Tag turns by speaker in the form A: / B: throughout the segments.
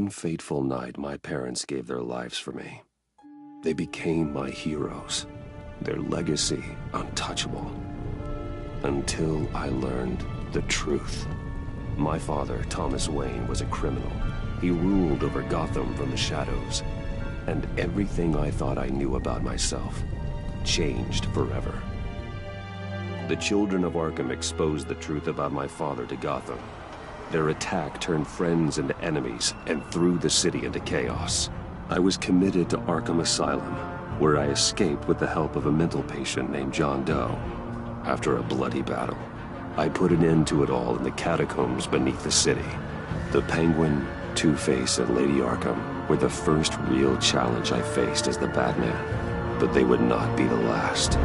A: one fateful night, my parents gave their lives for me. They became my heroes, their legacy untouchable. Until I learned the truth. My father, Thomas Wayne, was a criminal. He ruled over Gotham from the shadows. And everything I thought I knew about myself changed forever. The children of Arkham exposed the truth about my father to Gotham. Their attack turned friends into enemies and threw the city into chaos. I was committed to Arkham Asylum, where I escaped with the help of a mental patient named John Doe. After a bloody battle, I put an end to it all in the catacombs beneath the city. The Penguin, Two-Face, and Lady Arkham were the first real challenge I faced as the Batman, but they would not be the last.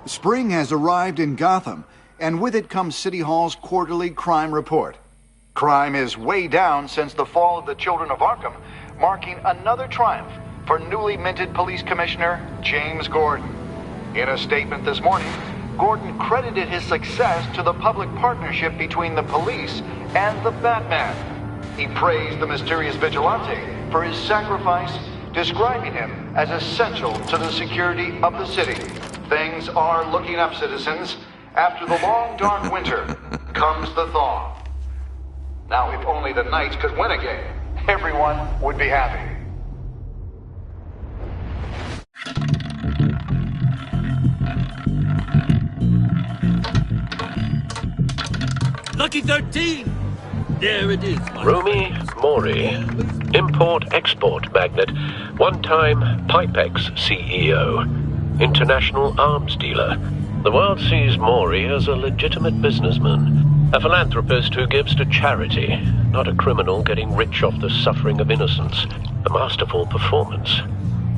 B: Spring has arrived in Gotham, and with it comes City Hall's quarterly crime report. Crime is way down since the fall of the Children of Arkham, marking another triumph for newly minted Police Commissioner James Gordon. In a statement this morning, Gordon credited his success to the public partnership between the police and the Batman. He praised the mysterious vigilante for his sacrifice, describing him as essential to the security of the city. Things are looking up, citizens. After the long, dark winter comes the thaw. Now, if only the Knights could win again, everyone would be happy.
C: Lucky 13! There it is,
D: Rumi Mori, import-export magnate, one-time Pipex CEO, international arms dealer. The world sees Mori as a legitimate businessman, a philanthropist who gives to charity, not a criminal getting rich off the suffering of innocence. A masterful performance.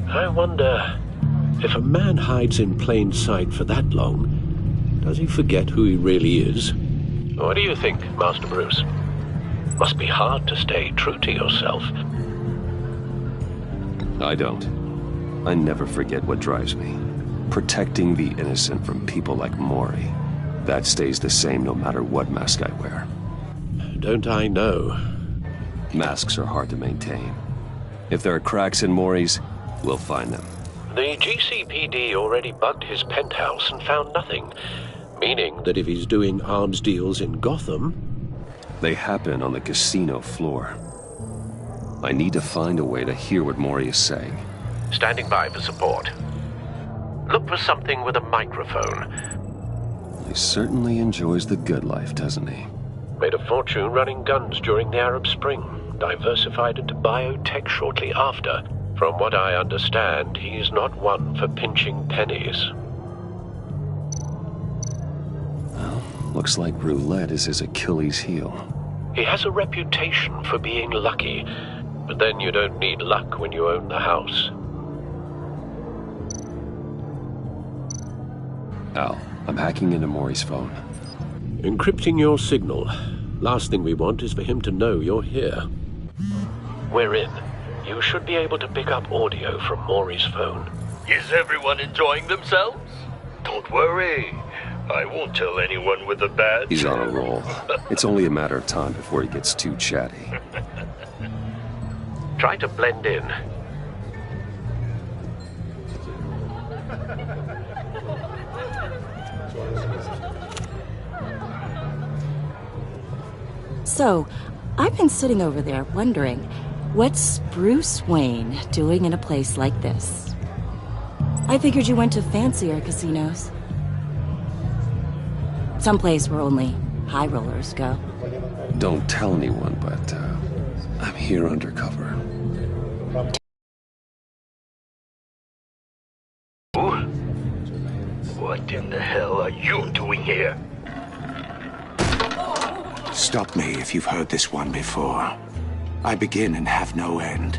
D: I wonder, if a man hides in plain sight for that long, does he forget who he really is? What do you think, Master Bruce? Must be hard to stay true to yourself.
A: I don't. I never forget what drives me. Protecting the innocent from people like Mori. That stays the same no matter what mask I wear.
D: Don't I know?
A: Masks are hard to maintain. If there are cracks in Mori's, we'll find them.
D: The GCPD already bugged his penthouse and found nothing. Meaning that if he's doing arms deals in Gotham...
A: They happen on the casino floor. I need to find a way to hear what Mori is saying.
D: Standing by for support. Look for something with a microphone.
A: He certainly enjoys the good life, doesn't he?
D: Made a fortune running guns during the Arab Spring. Diversified into biotech shortly after. From what I understand, he's not one for pinching pennies.
A: Well, looks like roulette is his Achilles heel.
D: He has a reputation for being lucky, but then you don't need luck when you own the house.
A: Al, I'm hacking into Mori's phone.
D: Encrypting your signal. Last thing we want is for him to know you're here. We're in. You should be able to pick up audio from Mori's phone.
C: Is everyone enjoying themselves? Don't worry. I won't tell anyone with a badge.
A: He's on a roll. It's only a matter of time before he gets too chatty.
D: Try to blend in.
E: So, I've been sitting over there wondering, what's Bruce Wayne doing in a place like this? I figured you went to fancier casinos. Someplace where only high rollers go.
A: Don't tell anyone, but I'm here undercover.
C: What in the hell are you doing here?
F: Stop me if you've heard this one before. I begin and have no end.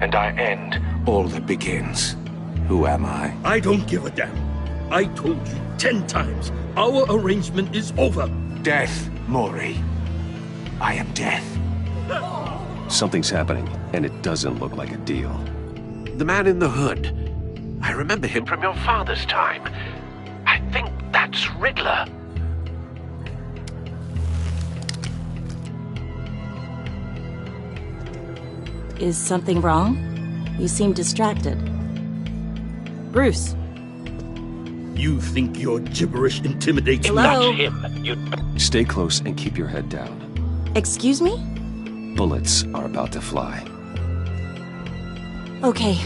F: And I end all that begins. Who am I?
C: I don't give a damn. I told you 10 times. Our arrangement is over.
F: Death, Mori. I am death.
A: Something's happening, and it doesn't look like a deal.
D: The man in the hood. I remember him from your father's time. I think that's Riddler.
E: Is something wrong? You seem distracted. Bruce.
C: You think your gibberish intimidates me?
E: Hello?
D: That's him. You...
A: Stay close and keep your head down.
E: Excuse me?
A: Bullets are about to fly.
E: Okay.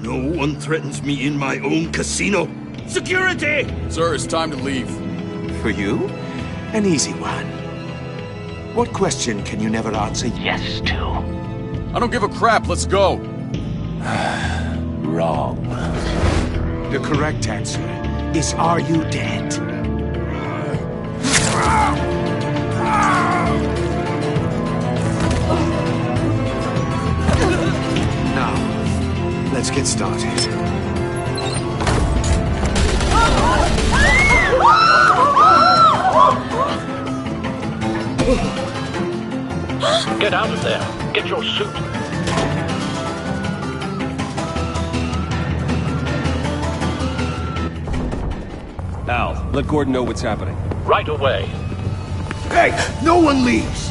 C: No one threatens me in my own casino. Security!
G: Sir, it's time to leave.
F: For you? An easy one. What question can you never answer yes to?
G: I don't give a crap, let's go.
F: Wrong. The correct answer is, are you dead? Now, let's get started.
D: Get out of there. Get your suit.
A: Al, let Gordon know what's happening.
D: Right away.
C: Hey, no one leaves!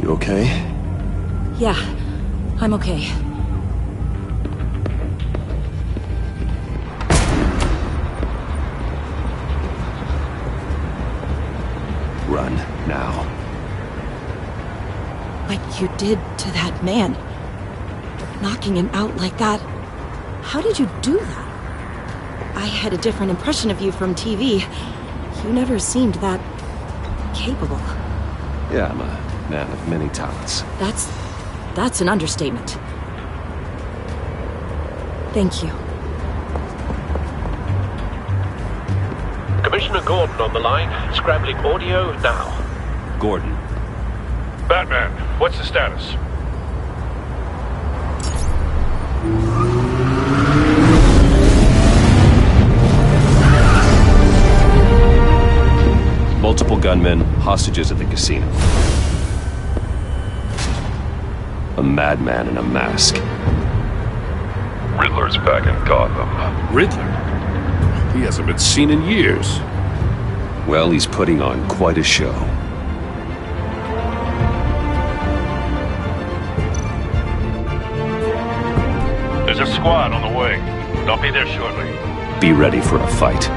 A: You okay?
E: Yeah, I'm okay.
A: Run, now.
E: What you did to that man. Knocking him out like that. How did you do that? I had a different impression of you from TV. You never seemed that capable.
A: Yeah, I'm a man of many talents.
E: That's an understatement. Thank you.
D: Commissioner Gordon on the line. Scrambling audio now.
A: Gordon.
H: Batman, what's the status?
A: Multiple gunmen, hostages at the casino. A madman in a mask.
H: Riddler's back in Gotham.
C: Riddler? He hasn't been seen in years.
A: Well, he's putting on quite a show.
H: There's a squad on the way. They'll be there shortly.
A: Be ready for a fight.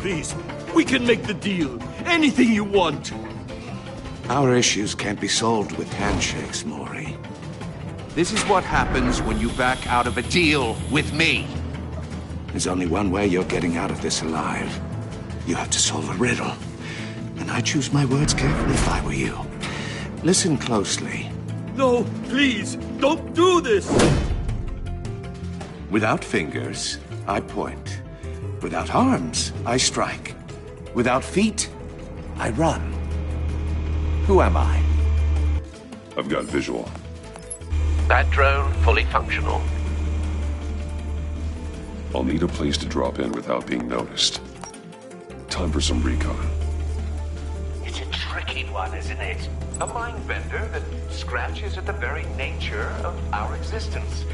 C: Please, we can make the deal. Anything you want.
F: Our issues can't be solved with handshakes, Mori.
I: This is what happens when you back out of a deal with me.
F: There's only one way you're getting out of this alive. You have to solve a riddle. And I choose my words carefully if I were you. Listen closely.
C: No, please, don't do this!
F: Without fingers, I point. Without arms, I strike. Without feet, I run. Who am I?
H: I've got visual.
D: That drone fully functional.
H: I'll need a place to drop in without being noticed. Time for some recon.
I: It's a tricky one, isn't it? A mind bender that scratches at the very nature of our existence.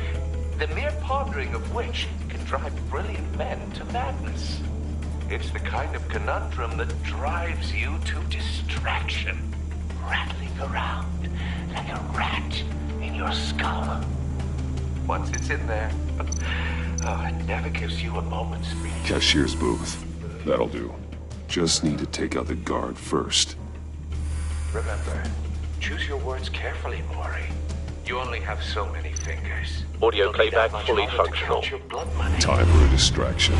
I: The mere pondering of which can drive brilliant men to madness. It's the kind of conundrum that drives you to distraction, rattling around like a rat in your skull. Once it's in there, it never gives you a moment's peace.
H: Cashier's booth. That'll do. Just need to take out the guard first.
I: Remember, choose your words carefully, Mori. You only have so many fingers.
D: Audio
I: You'll need
D: playback
I: that much
D: fully
I: longer to
D: functional.
I: count your blood money.
H: Time for a distraction.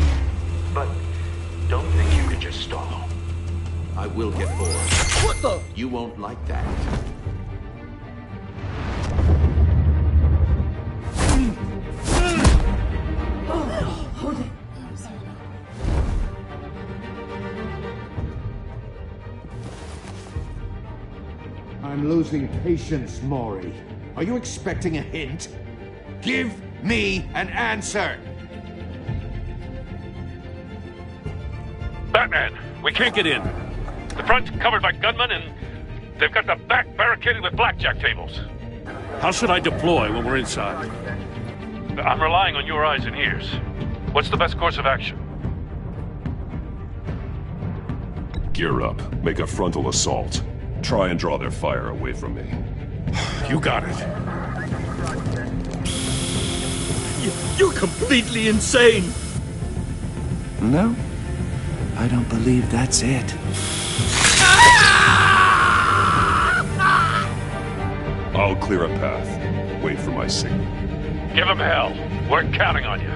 I: But don't think you can just stall. I will get bored.
C: What the?
I: You won't like that.
F: I'm losing patience, Maury. Are you expecting a hint? Give me an answer!
J: Batman, we can't get in. The front's covered by gunmen, and they've got the back barricaded with blackjack tables.
K: How should I deploy when we're inside?
J: I'm relying on your eyes and ears. What's the best course of action?
H: Gear up. Make a frontal assault. Try and draw their fire away from me.
K: You got it. You're completely insane!
F: No, I don't believe that's it.
H: I'll clear a path. Wait for my signal.
J: Give them hell. We're counting on you.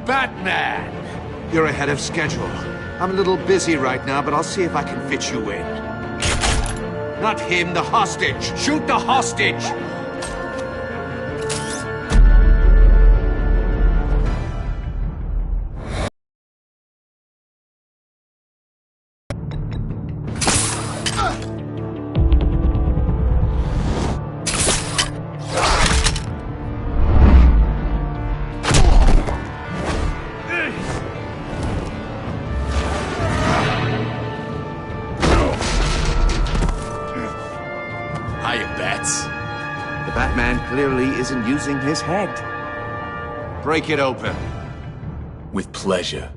F: Batman! You're ahead of schedule. I'm a little busy right now, but I'll see if I can fit you in. Not him, the hostage! Shoot the hostage! The Batman clearly isn't using his head. Break it open.
L: With pleasure.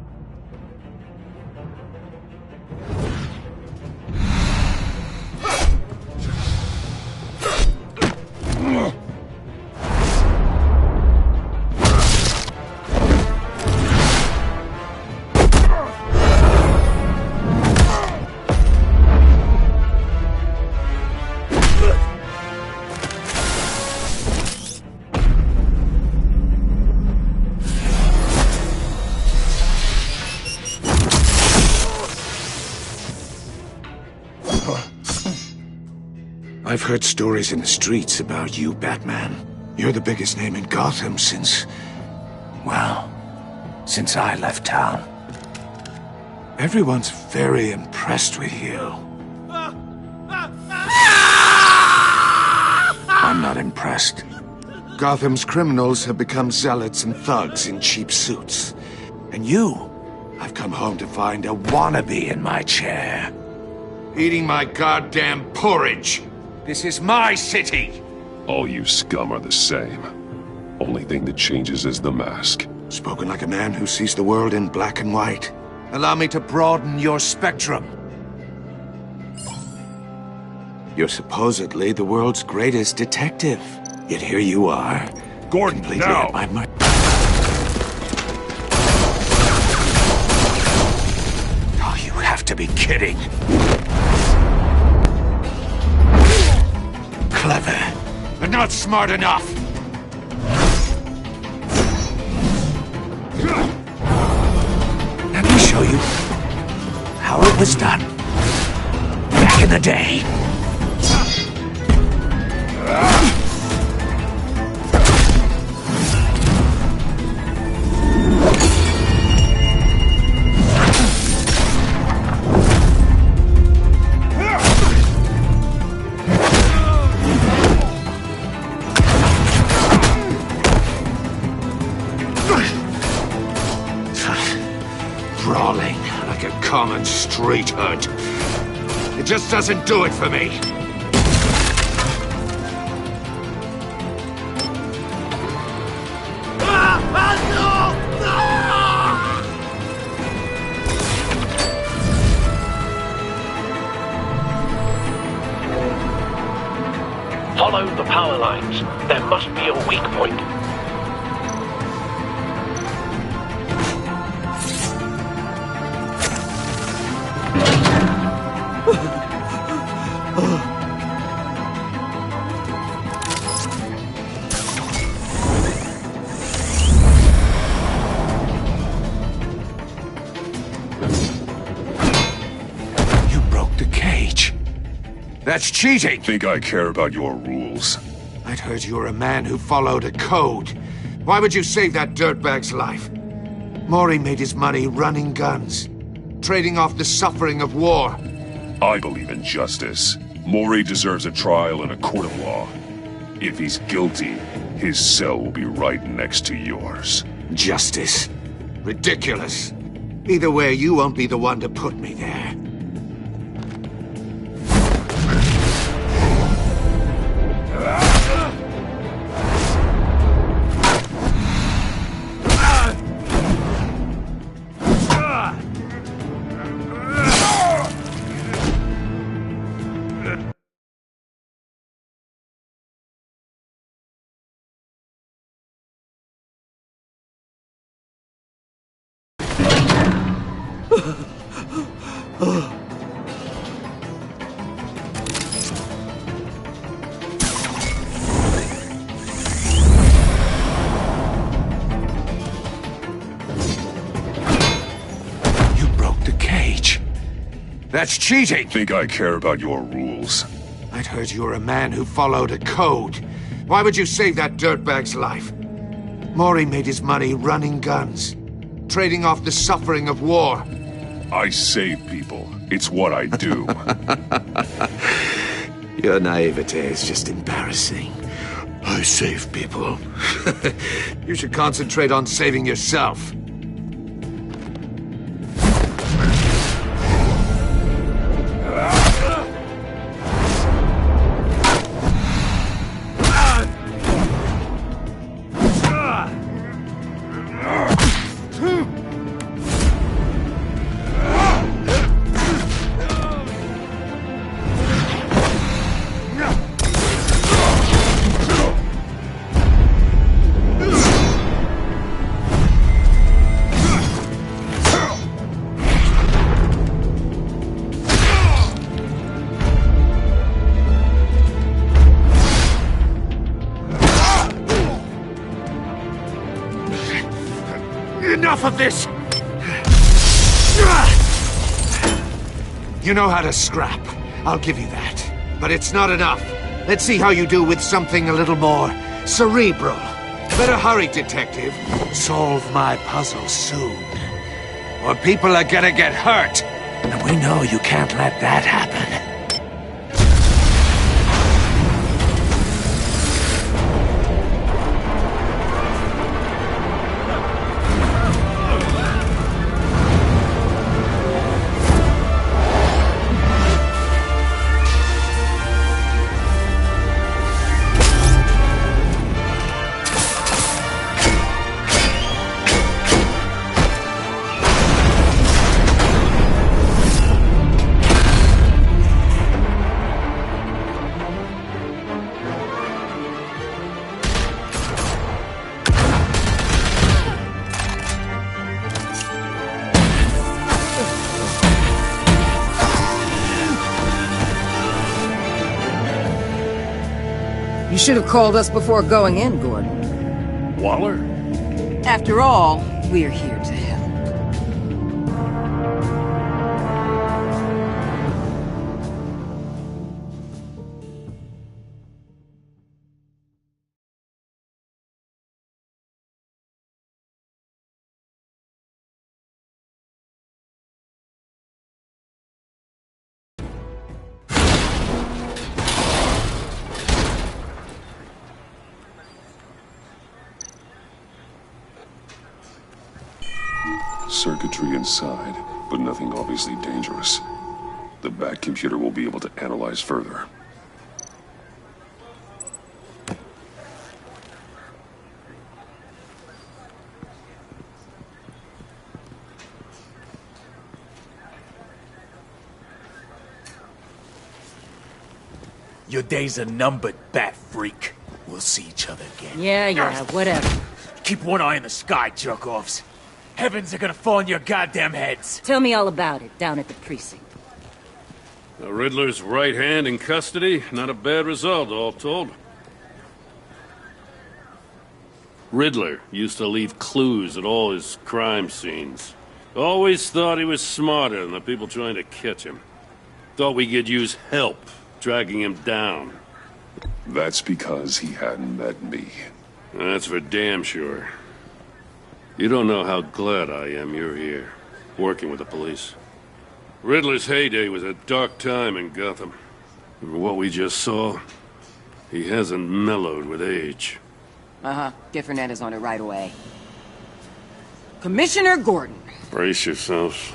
F: I've heard stories in the streets about you, Batman. You're the biggest name in Gotham since... well, since I left town. Everyone's very impressed with you. I'm not impressed. Gotham's criminals have become zealots and thugs in cheap suits. And you, I've come home to find a wannabe in my chair. Eating my goddamn porridge. This is my city!
H: All you scum are the same. Only thing that changes is the mask.
F: Spoken like a man who sees the world in black and white. Allow me to broaden your spectrum. You're supposedly the world's greatest detective. Yet here you are.
H: Gordon,
F: completely
H: now!
F: at my mercy. Oh, you have to be kidding. Clever, but not smart enough. Let me show you how it was done back in the day. Brawling like a common street hood. It just doesn't do it for me.
D: Follow the power lines. There must be a weak point.
F: That's cheating!
H: Think I care about your rules?
F: I'd heard you were a man who followed a code. Why would you save that dirtbag's life? Mori made his money running guns, trading off the suffering of war.
H: I believe in justice. Mori deserves a trial in a court of law. If he's guilty, his cell will be right next to yours.
F: Justice? Ridiculous. Either way, you won't be the one to put me there. That's cheating!
H: Think I care about your rules?
F: I'd heard you were a man who followed a code. Why would you save that dirtbag's life? Mori made his money running guns, trading off the suffering of war.
H: I save people. It's what I do.
F: Your naivete is just embarrassing. I save people. You should concentrate on saving yourself. Enough of this! You know how to scrap. I'll give you that. But it's not enough. Let's see how you do with something a little more cerebral. Better hurry, detective. Solve my puzzle soon. Or people are gonna get hurt. And we know you can't let that happen.
M: You should have called us before going in, Gordon.
K: Waller?
M: After all, we're here to help.
H: Circuitry inside, but nothing obviously dangerous. The back computer will be able to analyze further.
L: Your days are numbered, bat freak. We'll see each other again.
M: Yeah, whatever.
L: Keep one eye in the sky, jerk-offs. Heavens are gonna fall on your goddamn heads.
M: Tell me all about it down at the precinct.
K: The Riddler's right hand in custody. Not a bad result, all told. Riddler used to leave clues at all his crime scenes. Always thought he was smarter than the people trying to catch him. Thought we could use help dragging him down.
H: That's because he hadn't met me.
K: That's for damn sure. You don't know how glad I am you're here, working with the police. Riddler's heyday was a dark time in Gotham. For what we just saw, he hasn't mellowed with age.
M: Uh-huh. Get Fernandez on it right away. Commissioner Gordon.
K: Brace yourselves.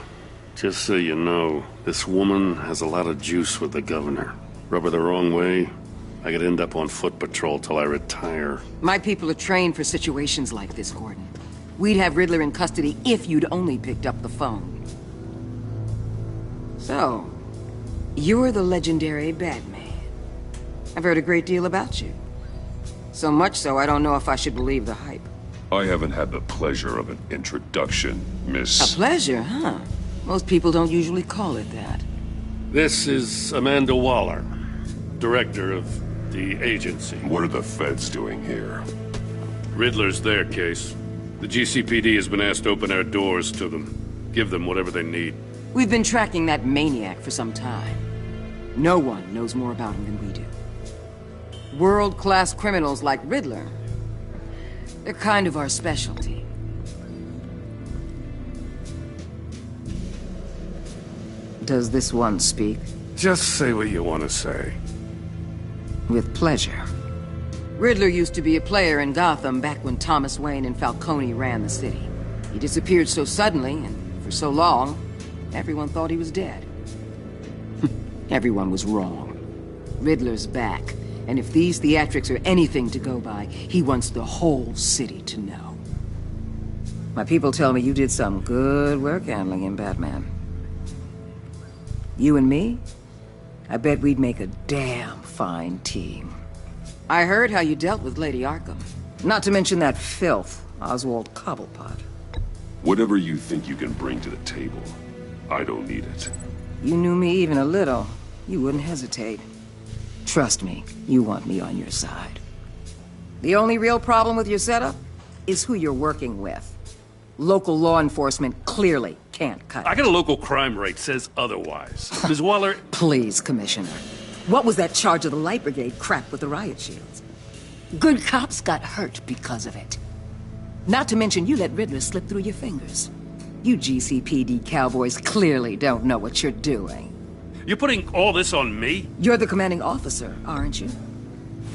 K: Just so you know, this woman has a lot of juice with the governor. Rub her the wrong way, I could end up on foot patrol till I retire.
M: My people are trained for situations like this, Gordon. We'd have Riddler in custody if you'd only picked up the phone. So, you're the legendary Batman. I've heard a great deal about you. So much so, I don't know if I should believe the hype.
H: I haven't had the pleasure of an introduction, Miss...
M: A pleasure, huh? Most people don't usually call it that.
K: This is Amanda Waller, director of the agency.
H: What are the feds doing here?
K: Riddler's their case. The GCPD has been asked to open our doors to them. Give them whatever they need.
M: We've been tracking that maniac for some time. No one knows more about him than we do. World-class criminals like Riddler. They're kind of our specialty. Does this one speak?
K: Just say what you want to say.
M: With pleasure. Riddler used to be a player in Gotham back when Thomas Wayne and Falcone ran the city. He disappeared so suddenly and for so long, everyone thought he was dead. Everyone was wrong. Riddler's back, and if these theatrics are anything to go by, he wants the whole city to know. My people tell me you did some good work handling him, Batman. You and me? I bet we'd make a damn fine team. I heard how you dealt with Lady Arkham. Not to mention that filth, Oswald Cobblepot.
H: Whatever you think you can bring to the table, I don't need it.
M: You knew me even a little, you wouldn't hesitate. Trust me, you want me on your side. The only real problem with your setup is who you're working with. Local law enforcement clearly can't cut it.
K: I got a local crime rate says otherwise. Ms. Waller...
M: Please, Commissioner. What was that charge of the Light Brigade crap with the riot shields? Good cops got hurt because of it. Not to mention you let Riddler slip through your fingers. You GCPD cowboys clearly don't know what you're doing.
K: You're putting all this on me?
M: You're the commanding officer, aren't you?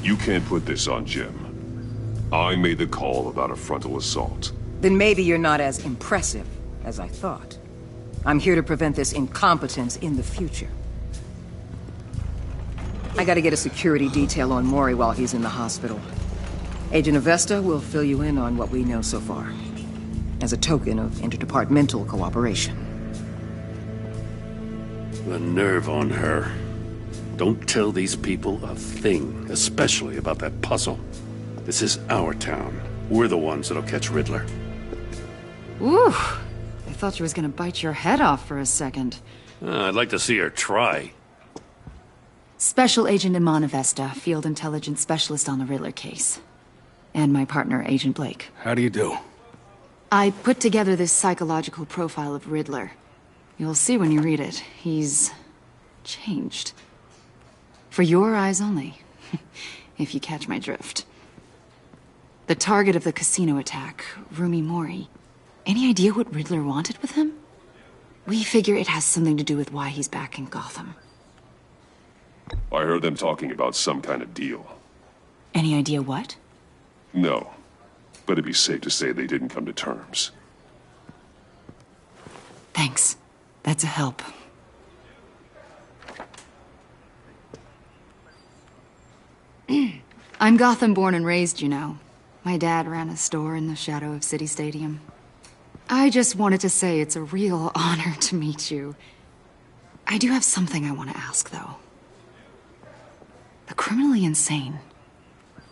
H: You can't put this on Jim. I made the call about a frontal assault.
M: Then maybe you're not as impressive as I thought. I'm here to prevent this incompetence in the future. I gotta get a security detail on Mori while he's in the hospital. Agent Avesta will fill you in on what we know so far, as a token of interdepartmental cooperation.
K: The nerve on her. Don't tell these people a thing, especially about that puzzle. This is our town. We're the ones that'll catch Riddler.
N: Ooh, I thought she was gonna bite your head off for a second.
K: I'd like to see her try.
N: Special Agent Iman Avesta, Field Intelligence Specialist on the Riddler case. And my partner, Agent Blake.
G: How do you do?
N: I put together this psychological profile of Riddler. You'll see when you read it. He's... changed. For your eyes only, if you catch my drift. The target of the casino attack, Rumi Mori. Any idea what Riddler wanted with him? We figure it has something to do with why he's back in Gotham.
H: I heard them talking about some kind of deal.
N: Any idea what?
H: No, but it'd be safe to say they didn't come to terms.
N: Thanks. That's a help. I'm Gotham born and raised, you know. My dad ran a store in the shadow of City Stadium. I just wanted to say it's a real honor to meet you. I do have something I want to ask, though. The criminally insane.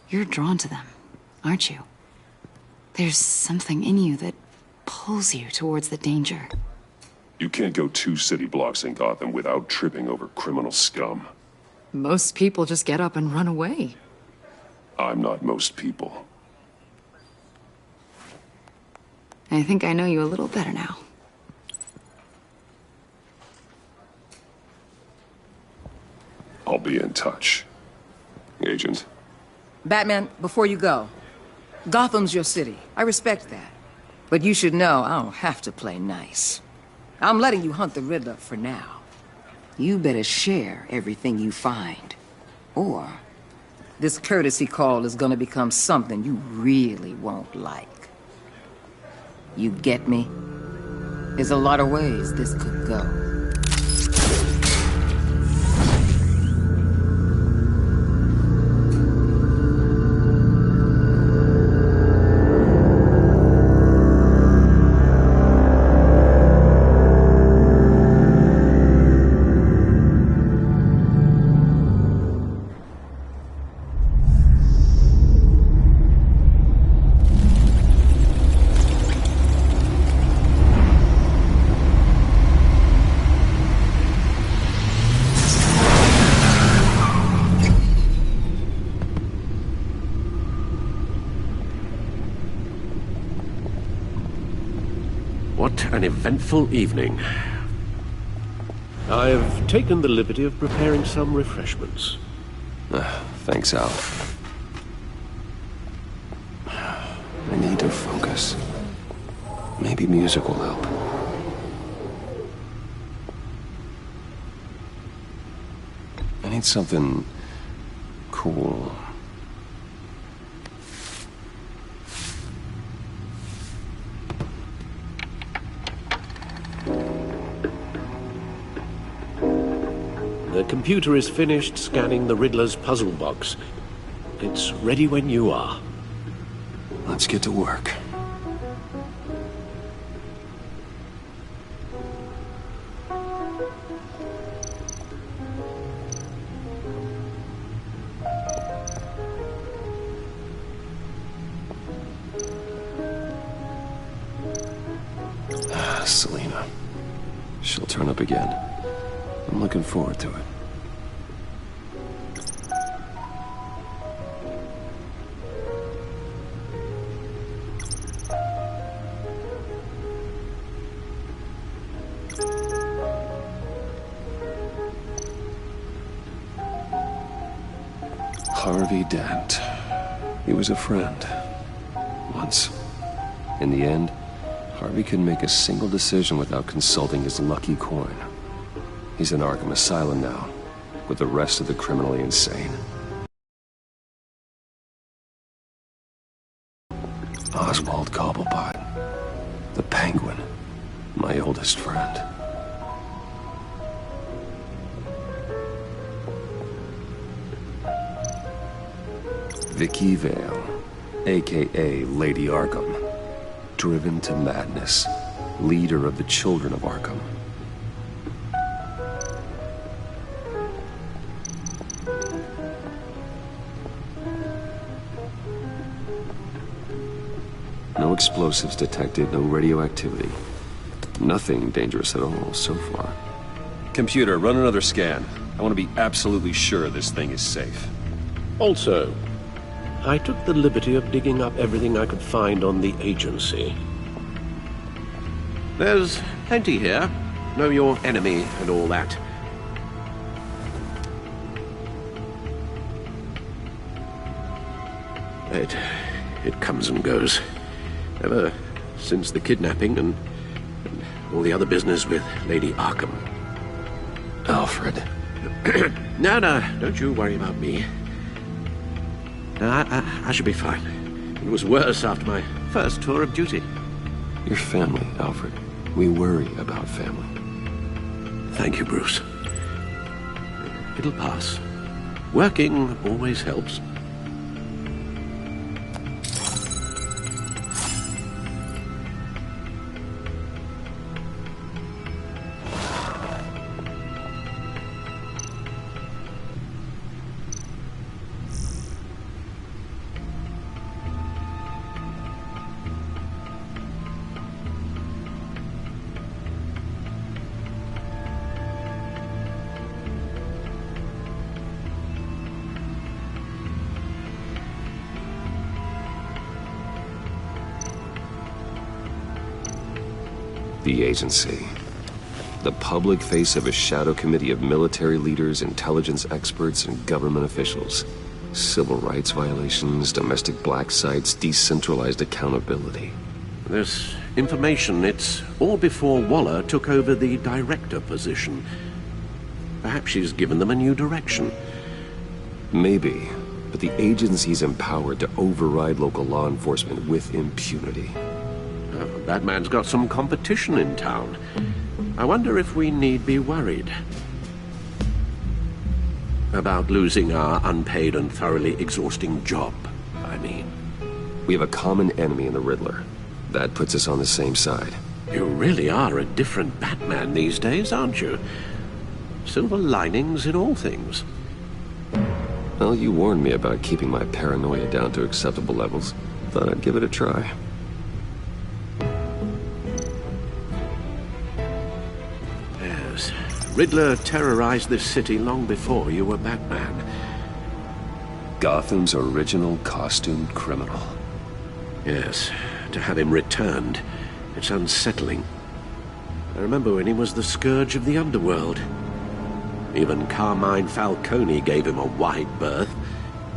N: You're drawn to them, aren't you? There's something in you that pulls you towards the danger.
H: You can't go 2 city blocks in Gotham without tripping over criminal scum.
N: Most people just get up and run away.
H: I'm not most people.
N: I think I know you a little better now.
H: I'll be in touch. Agent.
M: Batman, before you go, Gotham's your city. I respect that. But you should know I don't have to play nice. I'm letting you hunt the Riddler for now. You better share everything you find. Or this courtesy call is gonna become something you really won't like. You get me? There's a lot of ways this could go.
D: What an eventful evening. I've taken the liberty of preparing some refreshments.
A: Thanks, Al. I need to focus. Maybe music will help. I need something cool.
D: The computer is finished scanning the Riddler's puzzle box. It's ready when you are.
A: Let's get to work. Selina. She'll turn up again. I'm looking forward to it. Harvey Dent. He was a friend. Once. In the end, Harvey couldn't make a single decision without consulting his lucky coin. He's in Arkham Asylum now, with the rest of the criminally insane. Oswald Cobblepot. The Penguin. My oldest friend. Vicky Vale, a.k.a. Lady Arkham. Driven to madness. Leader of the Children of Arkham. No explosives detected, no radioactivity. Nothing dangerous at all so far. Computer, run another scan. I want to be absolutely sure this thing is safe.
D: Also, I took the liberty of digging up everything I could find on the agency. There's plenty here. Know your enemy and all that. It comes and goes. Ever since the kidnapping and all the other business with Lady Arkham.
A: Alfred.
D: No, don't you worry about me. No, I should be fine. It was worse after my first tour of duty.
A: Your family, Alfred. We worry about family.
D: Thank you, Bruce. It'll pass. Working always helps.
A: The agency. The public face of a shadow committee of military leaders, intelligence experts, and government officials. Civil rights violations, domestic black sites, decentralized accountability.
O: This information, it's all before Waller took over the director position. Perhaps she's given them a new direction.
A: Maybe, but the agency's empowered to override local law enforcement with impunity.
O: Batman's got some competition in town. I wonder if we need be worried about losing our unpaid and thoroughly exhausting job, I mean.
A: We have a common enemy in the Riddler. That puts us on the same side.
O: You really are a different Batman these days, aren't you? Silver linings in all things.
A: Well, you warned me about keeping my paranoia down to acceptable levels. Thought I'd give it a try.
O: Yes. Riddler terrorized this city long before you were Batman.
A: Gotham's original costumed criminal.
O: Yes. To have him returned, it's unsettling. I remember when he was the scourge of the underworld. Even Carmine Falcone gave him a wide berth.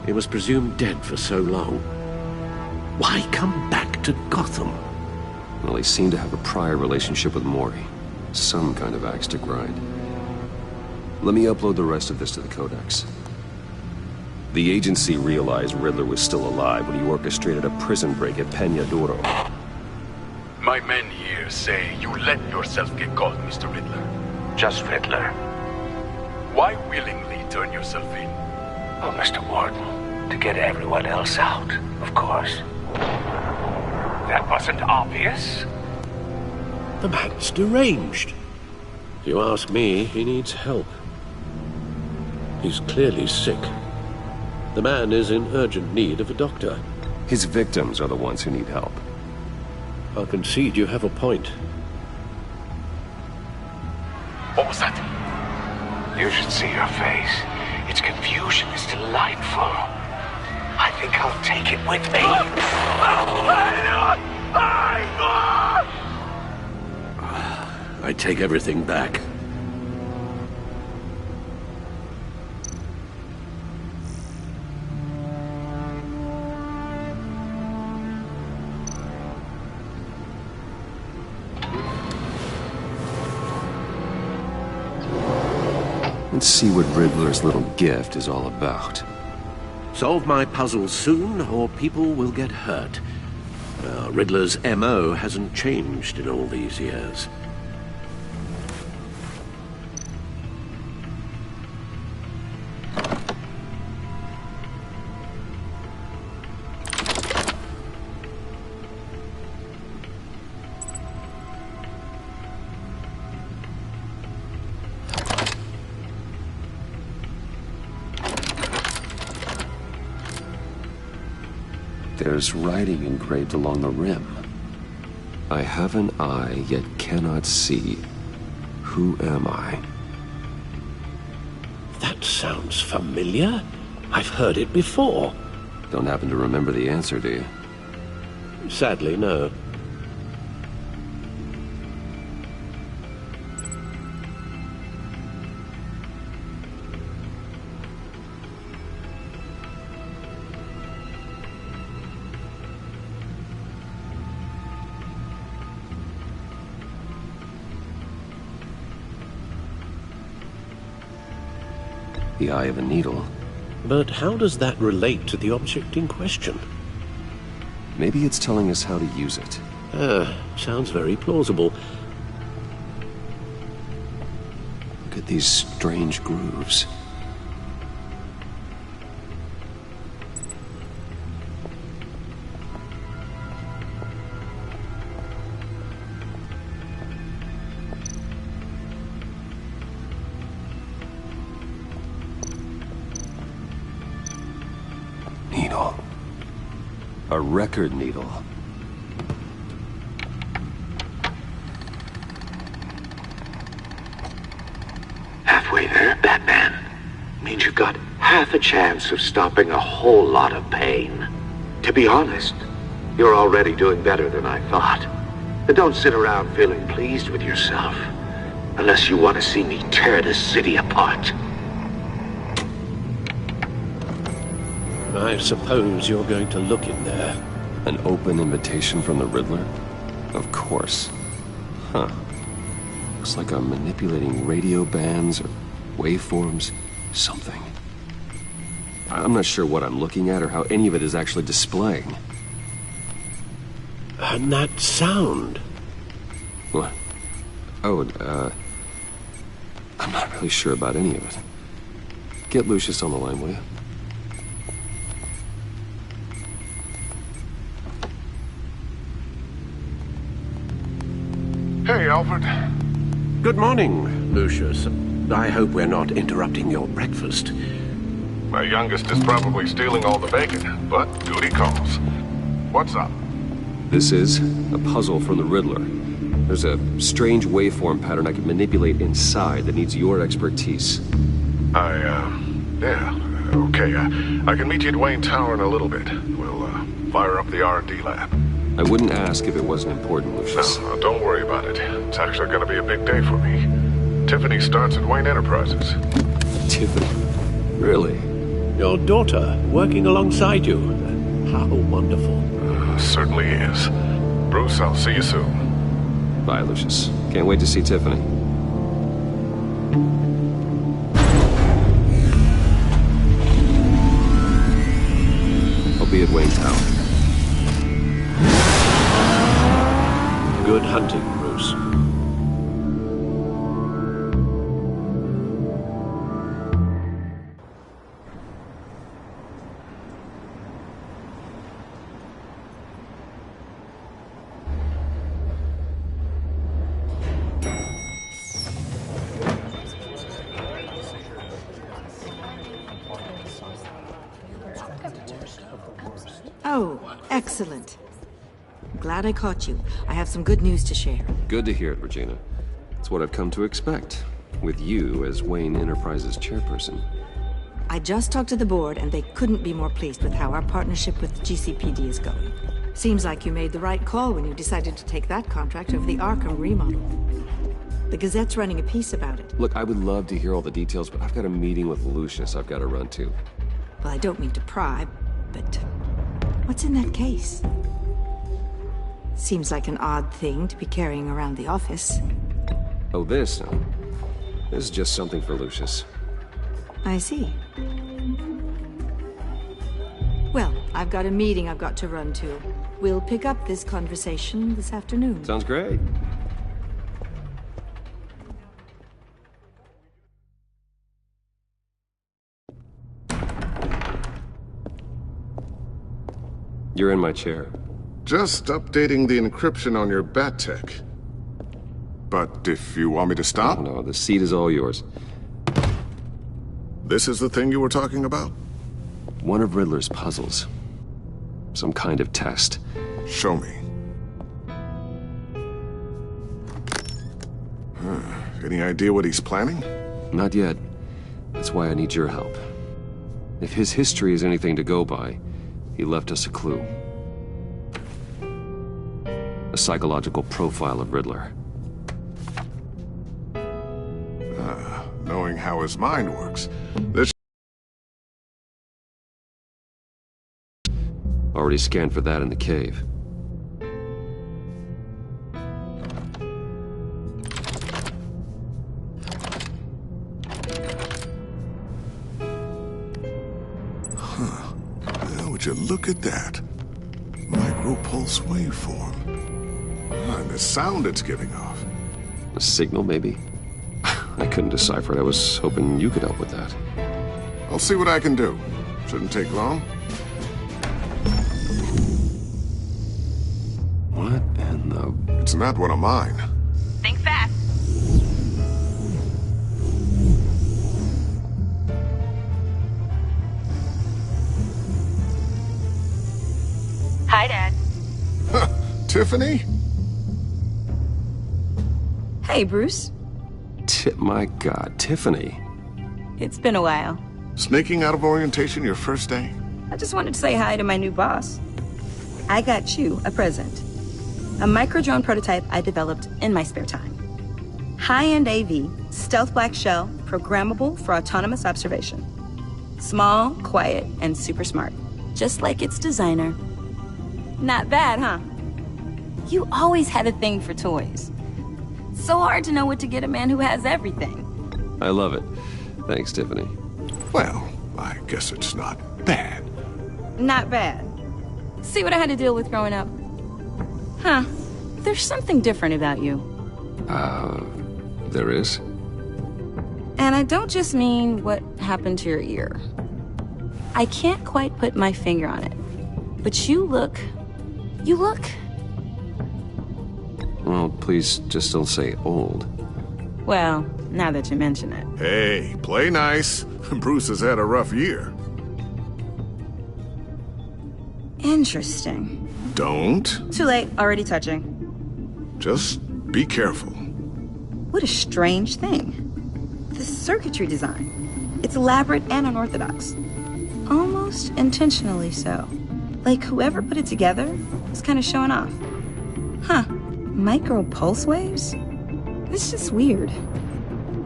O: He was presumed dead for so long. Why come back to Gotham?
A: Well, he seemed to have a prior relationship with Mori. Some kind of axe to grind. Let me upload the rest of this to the Codex. The agency realized Riddler was still alive when he orchestrated a prison break at Peña Duro.
P: My men here say you let yourself get caught, Mr. Riddler.
I: Just Riddler.
P: Why willingly turn yourself in?
I: Oh, Mr. Warden, to get everyone else out, of course. That wasn't obvious.
O: The man's deranged. If you ask me, he needs help. He's clearly sick. The man is in urgent need of a doctor.
A: His victims are the ones who need help.
O: I'll concede you have a point.
P: What was that?
I: You should see her face. Its confusion is delightful. I think I'll take it with me.
O: I take everything back.
A: Let's see what Riddler's little gift is all about.
O: Solve my puzzle soon, or people will get hurt. Riddler's M.O. hasn't changed in all these years.
A: There's writing engraved along the rim. I have an eye, yet cannot see. Who am I?
O: That sounds familiar. I've heard it before.
A: Don't happen to remember the answer, do you?
O: Sadly, no.
A: The eye of a needle.
O: But how does that relate to the object in question?
A: Maybe it's telling us how to use it.
O: Sounds very plausible.
A: Look at these strange grooves. Needle. A record needle.
I: Halfway there, Batman. Means you've got half a chance of stopping a whole lot of pain. To be honest, you're already doing better than I thought. But don't sit around feeling pleased with yourself.
O: Unless you want to see me tear this city apart. I suppose you're going to look in there.
A: An open invitation from the Riddler? Of course. Huh. Looks like I'm manipulating radio bands or waveforms. Something. I'm not sure what I'm looking at or how any of it is actually displaying.
O: And that sound?
A: What? Oh, I'm not really sure about any of it. Get Lucius on the line, will you?
F: Hey, Alfred.
O: Good morning, Lucius. I hope we're not interrupting your breakfast.
F: My youngest is probably stealing all the bacon, but duty calls. What's up?
A: This is a puzzle from the Riddler. There's a strange waveform pattern I can manipulate inside that needs your expertise.
F: Yeah, okay. I can meet you at Wayne Tower in a little bit. We'll, fire up the R&D lab.
A: I wouldn't ask if it wasn't important, Lucius.
F: No, don't worry about it. It's actually gonna be a big day for me. Tiffany starts at Wayne Enterprises.
A: Tiffany? Really?
O: Your daughter, working alongside you. How wonderful.
F: Certainly is. Bruce, I'll see you soon.
A: Bye, Lucius. Can't wait to see Tiffany. I'll be at Wayne Tower.
O: Good hunting, Bruce.
E: Oh, excellent. Glad I caught you. I have some good news to share.
A: Good to hear it, Regina. It's what I've come to expect, with you as Wayne Enterprises chairperson.
E: I just talked to the board, and they couldn't be more pleased with how our partnership with GCPD is going. Seems like you made the right call when you decided to take that contract over the Arkham remodel. The Gazette's running a piece about it.
A: Look, I would love to hear all the details, but I've got a meeting with Lucius I've got to run to.
E: Well, I don't mean to pry, but what's in that case? Seems like an odd thing to be carrying around the office.
A: Oh, this? No. This is just something for Lucius.
E: I see. Well, I've got a meeting I've got to run to. We'll pick up this conversation this afternoon.
A: Sounds great. You're in my chair.
F: Just updating the encryption on your bat tech. But if you want me to stop?
A: No, the seat is all yours.
F: This is the thing you were talking about?
A: One of Riddler's puzzles. Some kind of test.
F: Show me. Any idea what he's planning?
A: Not yet. That's why I need your help. If his history is anything to go by, he left us a clue. A psychological profile of Riddler.
F: Knowing how his mind works, this...
A: Already scanned for that in the cave.
F: Would you look at that? Micropulse waveform. And the sound it's giving off.
A: A signal, maybe? I couldn't decipher it. I was hoping you could help with that.
F: I'll see what I can do. Shouldn't take long.
A: What in the...
F: It's not one of mine.
Q: Think fast. Hi, Dad.
F: Tiffany?
E: Hey, Bruce.
A: My God, Tiffany.
Q: It's been a while.
F: Sneaking out of orientation your first day?
Q: I just wanted to say hi to my new boss. I got you a present. A micro-drone prototype I developed in my spare time. High-end AV, stealth black shell, programmable for autonomous observation. Small, quiet, and super smart. Just like its designer. Not bad, huh? You always had a thing for toys. So hard to know what to get a man who has everything.
A: I love it. Thanks, Tiffany.
F: Well, I guess it's not bad.
Q: Not bad. See what I had to deal with growing up? Huh. There's something different about you.
A: There is?
Q: And I don't just mean what happened to your ear. I can't quite put my finger on it. But you look...
A: Well, please just don't say old.
Q: Well, now that you mention it.
F: Hey, play nice. Bruce has had a rough year.
Q: Interesting.
F: Don't.
Q: Too late, already touching.
F: Just be careful.
Q: What a strange thing. The circuitry design. It's elaborate and unorthodox. Almost intentionally so. Like whoever put it together was kind of showing off. Huh. Micro pulse waves? It's just weird.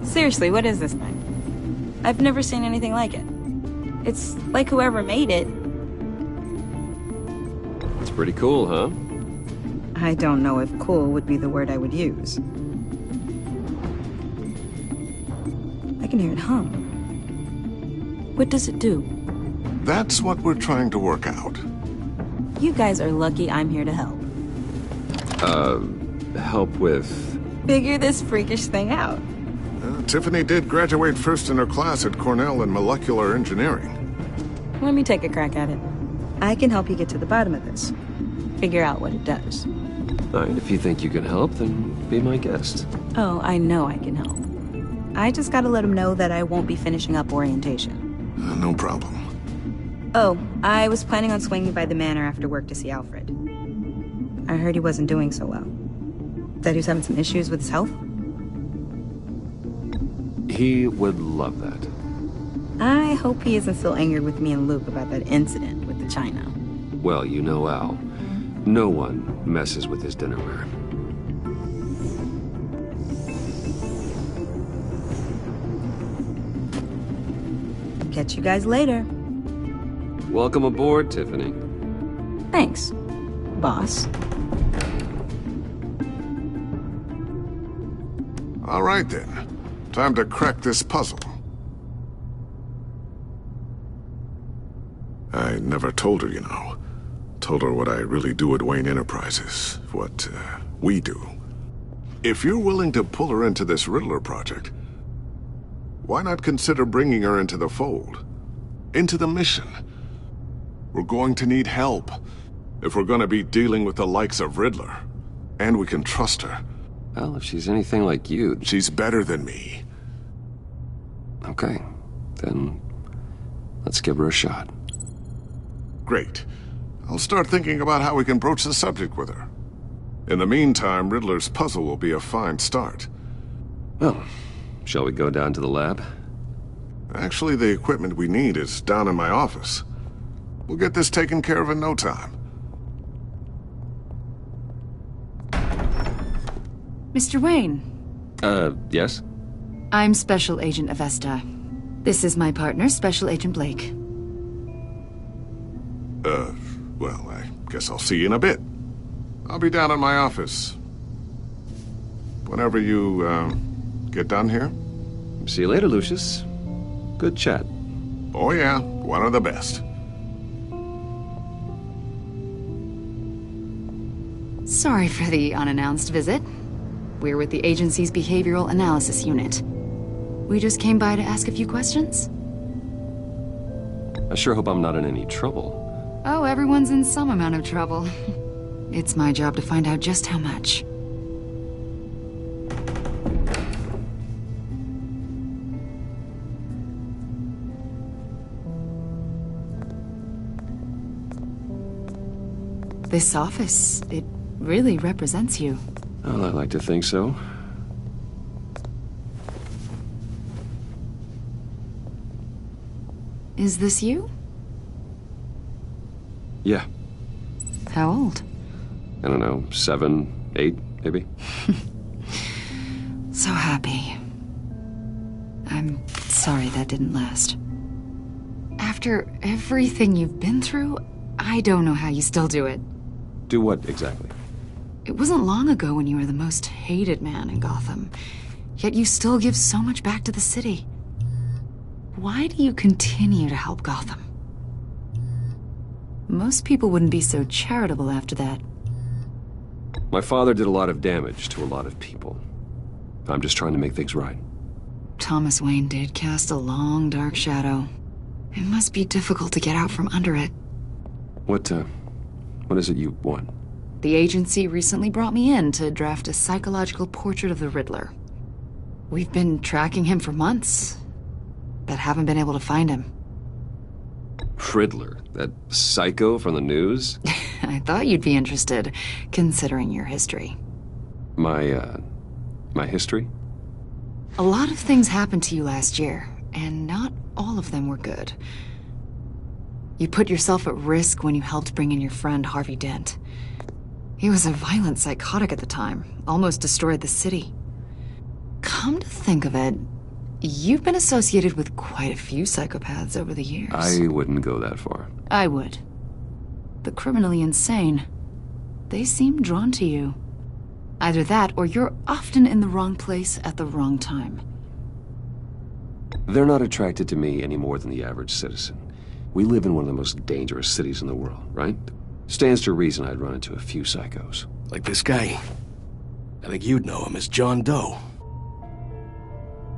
Q: Seriously, what is this thing? I've never seen anything like it. It's like whoever made it.
A: It's pretty cool, huh?
Q: I don't know if cool would be the word I would use. I can hear it hum. What does it do?
F: That's what we're trying to work out.
Q: You guys are lucky I'm here to help.
A: Help with...
Q: Figure this freakish thing out.
F: Tiffany did graduate first in her class at Cornell in molecular engineering.
Q: Let me take a crack at it. I can help you get to the bottom of this. Figure out what it does.
A: All right, if you think you can help, then be my guest.
Q: Oh, I know I can help. I just gotta let him know that I won't be finishing up orientation.
F: No problem.
Q: Oh, I was planning on swinging by the manor after work to see Alfred. I heard he wasn't doing so well. That he was having some issues with his health?
A: He would love that.
Q: I hope he isn't still angered with me and Luke about that incident with the china.
A: Well, you know Al. No one messes with his dinnerware.
Q: Catch you guys later.
A: Welcome aboard, Tiffany.
Q: Thanks, boss.
F: All right, then. Time to crack this puzzle. I never told her, you know. Told her what I really do at Wayne Enterprises. What, we do. If you're willing to pull her into this Riddler project, why not consider bringing her into the fold? Into the mission? We're going to need help if we're going to be dealing with the likes of Riddler. And we can trust her.
A: Well, if she's anything like you...
F: She's better than me.
A: Okay. Then let's give her a shot.
F: Great. I'll start thinking about how we can broach the subject with her. In the meantime, Riddler's puzzle will be a fine start.
A: Well, shall we go down to the lab?
F: Actually, the equipment we need is down in my office. We'll get this taken care of in no time.
N: Mr. Wayne.
A: Yes?
N: I'm Special Agent Avesta. This is my partner, Special Agent Blake.
F: Well, I guess I'll see you in a bit. I'll be down in my office. Whenever you, get done here.
A: See you later, Lucius. Good chat.
F: Oh yeah, one of the best.
N: Sorry for the unannounced visit. We're with the agency's Behavioral Analysis Unit. We just came by to ask a few questions.
A: I sure hope I'm not in any trouble.
N: Oh, everyone's in some amount of trouble. It's my job to find out just how much. This office, it really represents you.
A: Well, I like to think so.
N: Is this you?
A: Yeah.
N: How old?
A: I don't know, 7, 8, maybe?
N: so happy. I'm sorry that didn't last. After everything you've been through, I don't know how you still do it.
A: Do what, exactly?
N: It wasn't long ago when you were the most hated man in Gotham, yet you still give so much back to the city. Why do you continue to help Gotham? Most people wouldn't be so charitable after that.
A: My father did a lot of damage to a lot of people. I'm just trying to make things right.
N: Thomas Wayne did cast a long, dark shadow. It must be difficult to get out from under it.
A: What is it you want?
N: The agency recently brought me in to draft a psychological portrait of the Riddler. We've been tracking him for months, but haven't been able to find him.
A: Riddler? That psycho from the news?
N: I thought you'd be interested, considering your history.
A: My history?
N: A lot of things happened to you last year, and not all of them were good. You put yourself at risk when you helped bring in your friend Harvey Dent. He was a violent psychotic at the time, almost destroyed the city. Come to think of it, you've been associated with quite a few psychopaths over the years.
A: I wouldn't go that far.
N: I would. The criminally insane. They seem drawn to you. Either that, or you're often in the wrong place at the wrong time.
A: They're not attracted to me any more than the average citizen. We live in one of the most dangerous cities in the world, right? Stands to reason I'd run into a few psychos.
R: Like this guy. I think you'd know him as John Doe.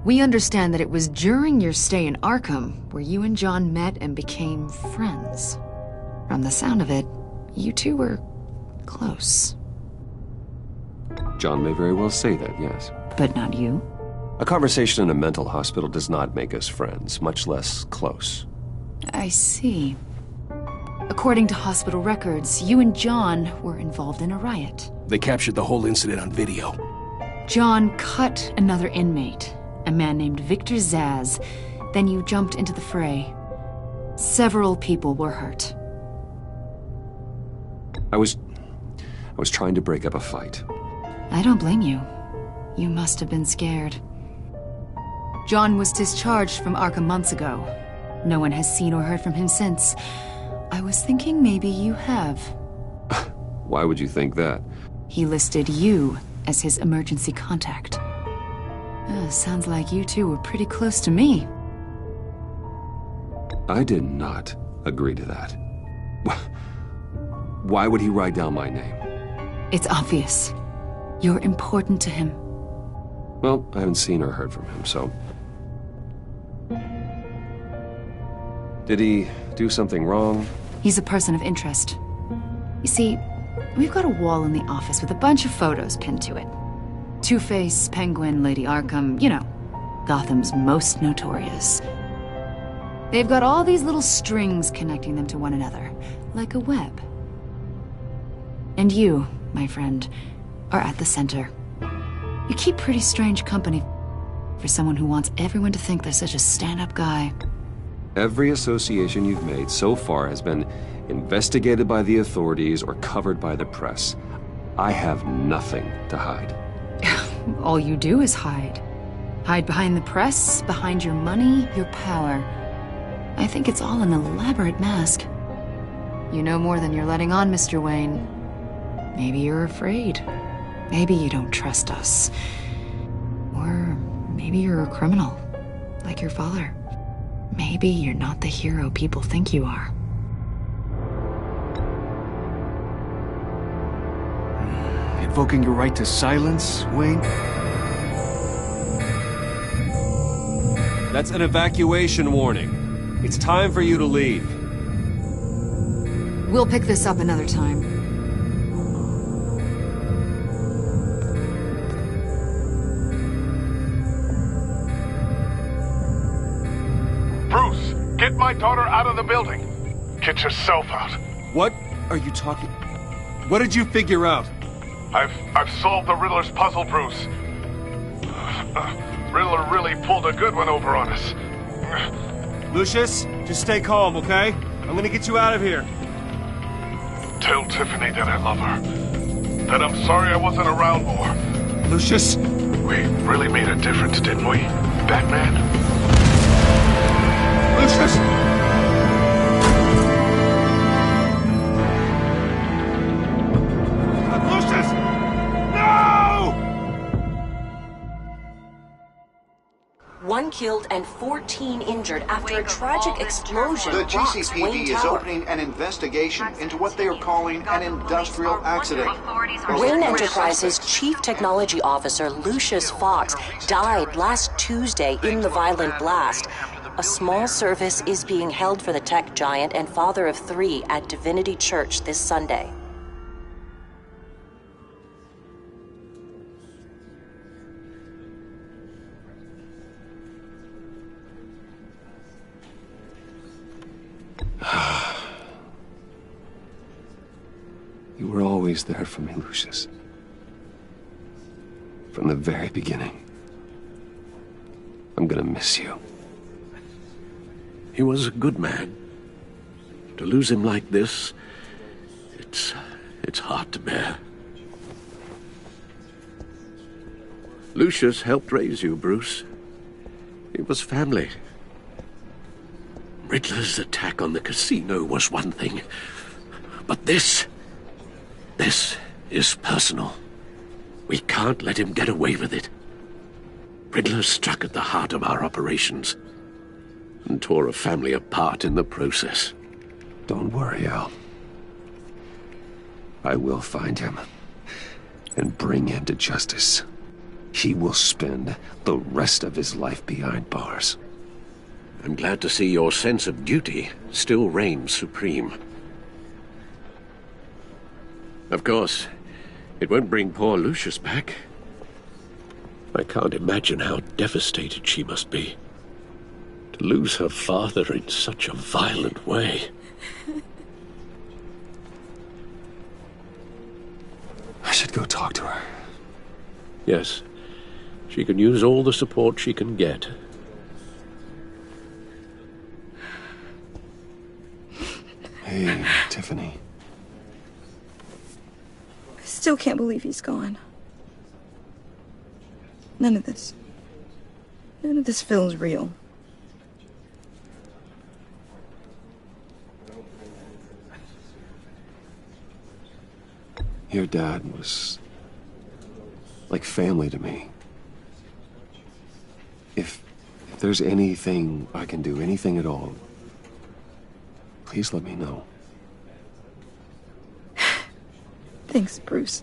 N: We understand that it was during your stay in Arkham where you and John met and became friends. From the sound of it, you two were close.
A: John may very well say that, yes.
N: But not you?
A: A conversation in a mental hospital does not make us friends, much less close.
N: I see. According to hospital records, you and John were involved in a riot.
R: They captured the whole incident on video.
N: John cut another inmate, a man named Victor Zsasz. Then you jumped into the fray. Several people were hurt.
A: I was trying to break up a fight.
N: I don't blame you. You must have been scared. John was discharged from Arkham months ago. No one has seen or heard from him since. I was thinking maybe you have.
A: Why would you think that?
N: He listed you as his emergency contact. Sounds like you two were pretty close to me.
A: I did not agree to that. Why would he write down my name?
N: It's obvious. You're important to him.
A: Well, I haven't seen or heard from him, so... Did he do something wrong?
N: He's a person of interest. You see, we've got a wall in the office with a bunch of photos pinned to it. Two-Face, Penguin, Lady Arkham, you know, Gotham's most notorious. They've got all these little strings connecting them to one another, like a web. And you, my friend, are at the center. You keep pretty strange company for someone who wants everyone to think they're such a stand-up guy.
A: Every association you've made so far has been investigated by the authorities or covered by the press. I have nothing to hide.
N: All you do is hide. Hide behind the press, behind your money, your power. I think it's all an elaborate mask. You know more than you're letting on, Mr. Wayne. Maybe you're afraid. Maybe you don't trust us. Or maybe you're a criminal, like your father. Maybe you're not the hero people think you are.
R: Invoking your right to silence, Wayne?
A: That's an evacuation warning. It's time for you to leave.
N: We'll pick this up another time.
P: Bruce, get my daughter out of the building. Get yourself out.
A: What are you talking? What did you figure out?
P: I've solved the Riddler's puzzle, Bruce. Riddler really pulled a good one over on us.
S: Lucius, just stay calm, okay? I'm gonna get you out of here.
P: Tell Tiffany that I love her. That I'm sorry I wasn't around more.
S: Lucius,
P: We really made a difference, didn't we, Batman?
F: Lucius! Lucius! No!
T: 1 killed and 14 injured after a tragic explosion.
B: The
T: rocks
B: GCPD
T: Wayne
B: is
T: Tower.
B: opening an investigation into what they are calling an industrial accident.
T: Wayne Enterprises' Chief Technology Officer Lucius Fox died last Tuesday in the violent blast. A small service is being held for the tech giant and father of 3 at Divinity Church this Sunday.
A: You were always there for me, Lucius. From the very beginning. I'm gonna miss you.
O: He was a good man. To lose him like this, it's hard to bear. Lucius helped raise you, Bruce. It was family. Riddler's attack on the casino was one thing, but this is personal. We can't let him get away with it. Riddler struck at the heart of our operations and tore a family apart in the process.
A: Don't worry, Al. I will find him and bring him to justice. He will spend the rest of his life behind bars.
O: I'm glad to see your sense of duty still reigns supreme. Of course, it won't bring poor Lucius back. I can't imagine how devastated she must be. To lose her father in such a violent way.
A: I should go talk to her.
O: Yes, she can use all the support she can get.
A: Hey, Tiffany.
Q: I still can't believe he's gone. None of this feels real.
A: Your dad was like family to me. If there's anything I can do, anything at all, please let me know.
Q: Thanks, Bruce.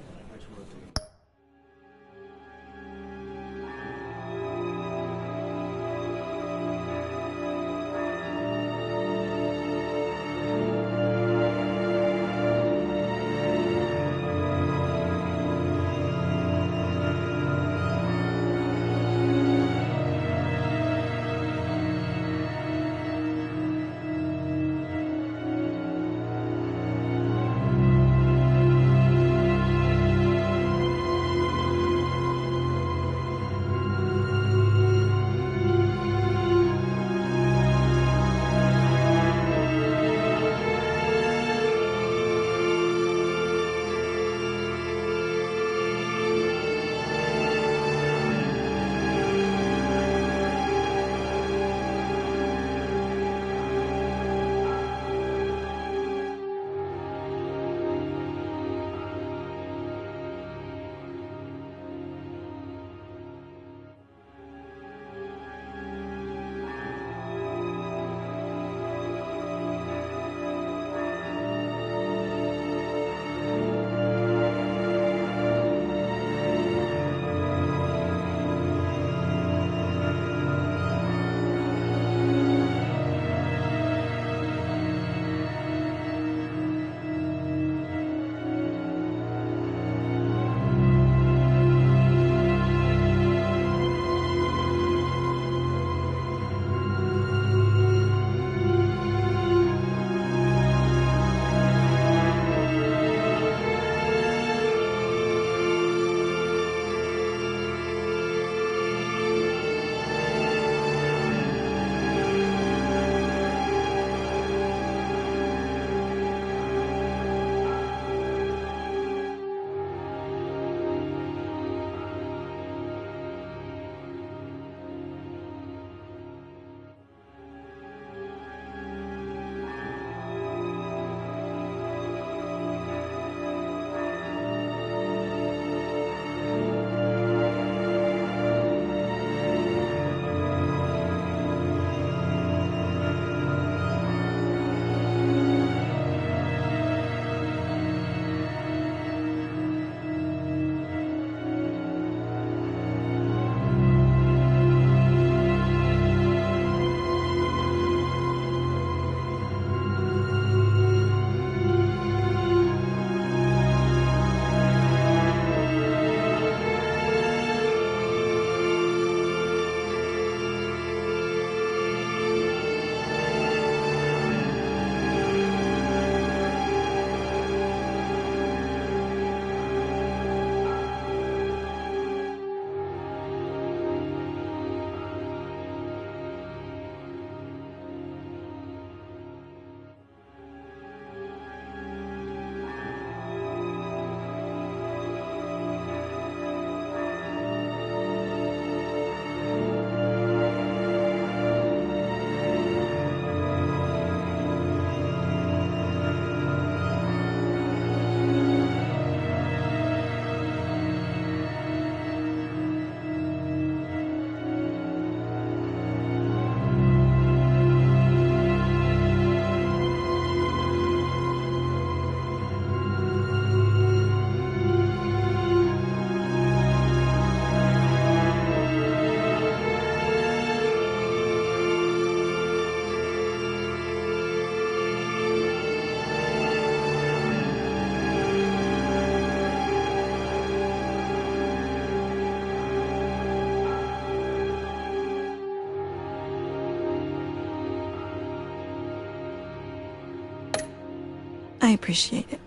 Q: I appreciate it.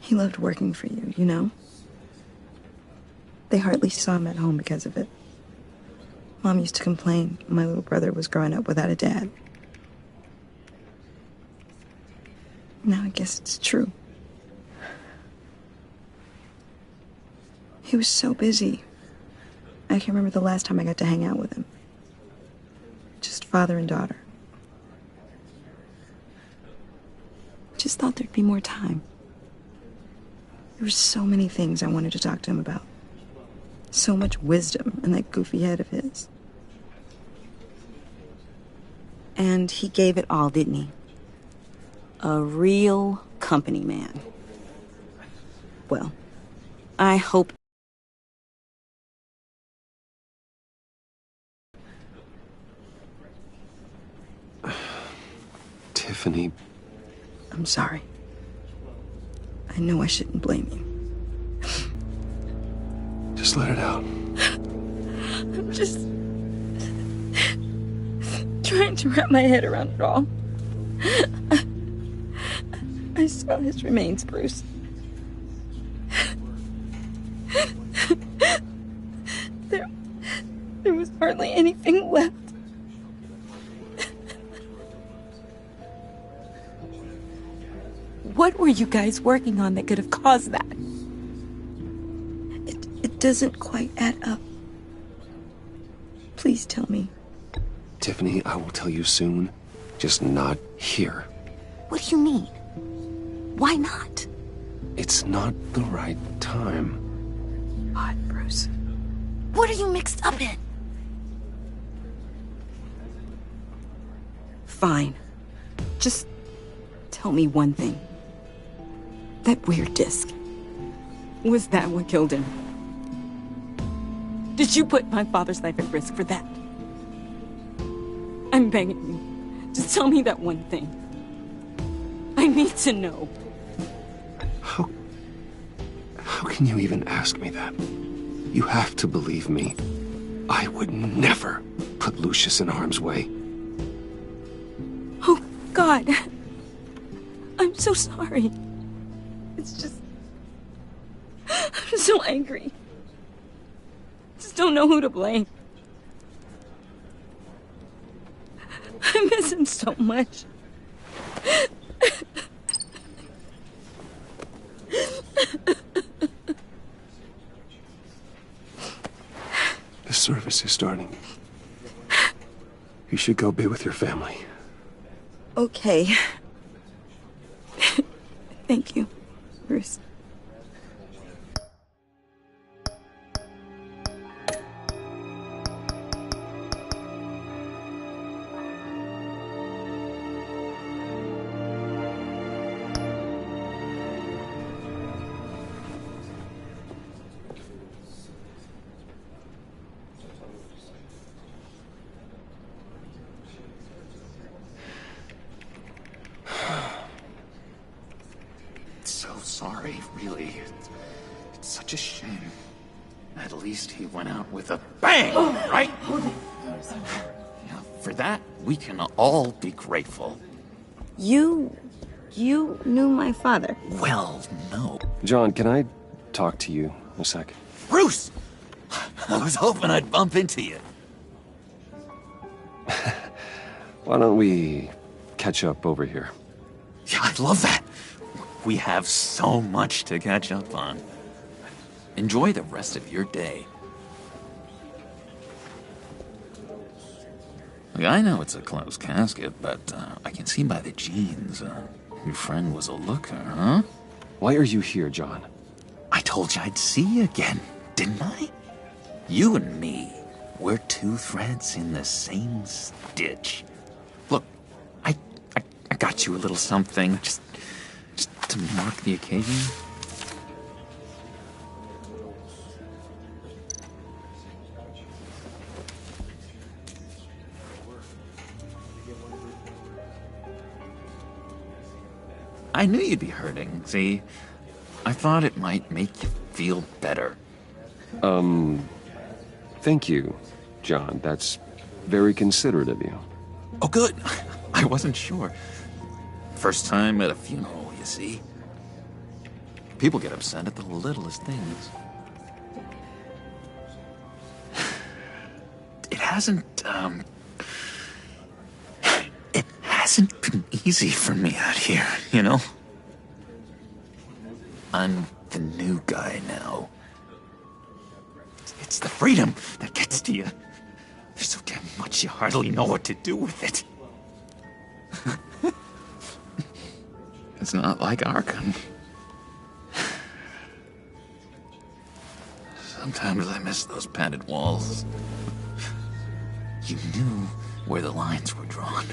Q: He loved working for you, you know? They hardly saw him at home because of it. Mom used to complain my little brother was growing up without a dad. Now I guess it's true. He was so busy. I can't remember the last time I got to hang out with him. Just father and daughter. Just thought there'd be more time. There were so many things I wanted to talk to him about. So much wisdom in that goofy head of his. And he gave it all, didn't he? A real company man. Well, I hope...
A: Tiffany...
Q: I'm sorry. I know I shouldn't blame you.
A: Just let it out.
Q: I'm just... trying to wrap my head around it all. I saw his remains, Bruce. There was hardly anything left. What were you guys working on that could have caused that? It doesn't quite add up. Please tell me.
A: Tiffany, I will tell you soon. Just not here.
Q: What do you mean? Why not?
A: It's not the right time.
Q: God, Bruce. What are you mixed up in? Fine. Just tell me one thing. That weird disc. Was that what killed him? Did you put my father's life at risk for that? I'm begging you. Just tell me that one thing. I need to know.
A: How can you even ask me that? You have to believe me. I would never put Lucius in harm's way.
Q: Oh, God. I'm so sorry. It's just... I'm so angry. Just don't know who to blame. I miss him so much.
A: The service is starting. You should go be with your family.
Q: Okay. Thank you, Bruce.
U: Sorry, really. It's such a shame. At least he went out with a bang, right? Yeah, for that, we can all be grateful.
Q: You knew my father?
U: Well, no.
A: John, can I talk to you a sec?
U: Bruce! I was hoping I'd bump into you.
A: Why don't we catch up over here?
U: Yeah, I'd love that. We have so much to catch up on. Enjoy the rest of your day. Look, I know it's a closed casket, but I can see by the jeans, your friend was a looker, huh?
A: Why are you here, John?
U: I told you I'd see you again, didn't I? You and me, we're two threads in the same stitch. Look, I got you a little something, just to mark the occasion. I knew you'd be hurting, see? I thought it might make you feel better.
A: Thank you, John. That's very considerate of you.
U: Oh, good. I wasn't sure. first time at a funeral, you see. People get upset at the littlest things. It hasn't been easy for me out here, you know? I'm the new guy now. It's the freedom that gets to you. There's so damn much you hardly know what to do with it. It's not like Arkham. Sometimes I miss those padded walls. You knew where the lines were drawn.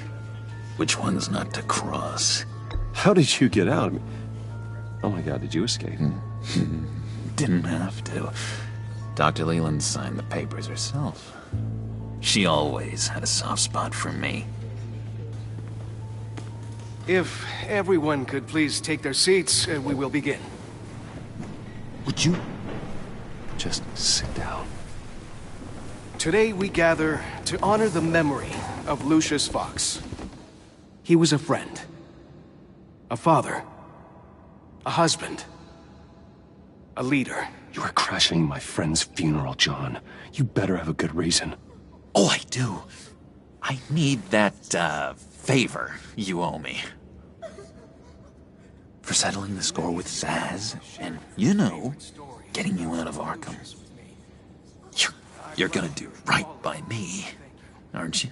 U: Which ones not to cross.
A: How did you get out? Oh my god, did you escape?
U: Didn't have to. Dr. Leland signed the papers herself. She always had a soft spot for me.
S: If everyone could please take their seats, we will begin.
A: Would you just sit down?
S: Today we gather to honor the memory of Lucius Fox. He was a friend, a father, a husband, a leader.
A: You are crashing my friend's funeral, John. You better have a good reason.
U: Oh, I do. I need that, favor you owe me. For settling the score with Zsasz, and, you know, getting you out of Arkham. You're gonna do right by me, aren't you?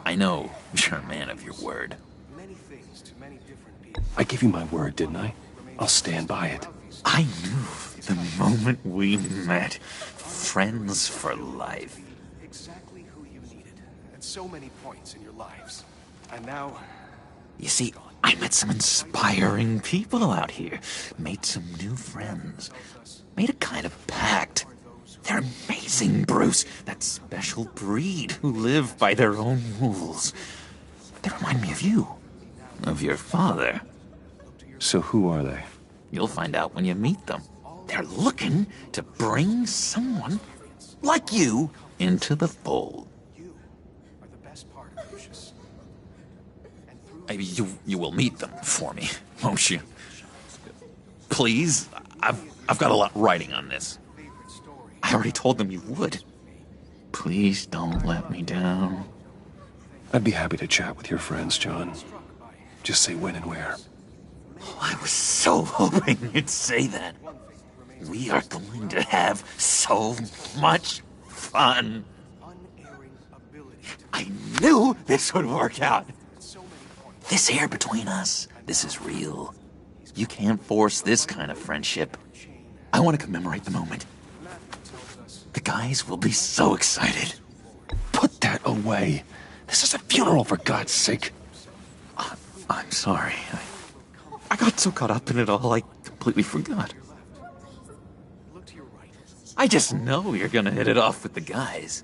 U: I know you're a man of your word.
A: I gave you my word, didn't I? I'll stand by it.
U: I knew the moment we met. Friends for life.
S: Exactly who you needed at so many points in your lives. And now...
U: You see, I met some inspiring people out here. Made some new friends. Made a kind of pact. They're amazing, Bruce. That special breed who live by their own rules. They remind me of you. Of your father.
A: So who are they?
U: You'll find out when you meet them. They're looking to bring someone like you into the fold. You will meet them for me, won't you? Please, I've got a lot riding on this. I already told them you would. Please don't let me down.
A: I'd be happy to chat with your friends, John. Just say when and where.
U: Oh, I was so hoping you'd say that. We are going to have so much fun. I knew this would work out. This air between us, this is real. You can't force this kind of friendship. I want to commemorate the moment. The guys will be so excited.
A: Put that away. This is a funeral, for God's sake.
U: I'm sorry. I got so caught up in it all, I completely forgot. I just know you're gonna hit it off with the guys.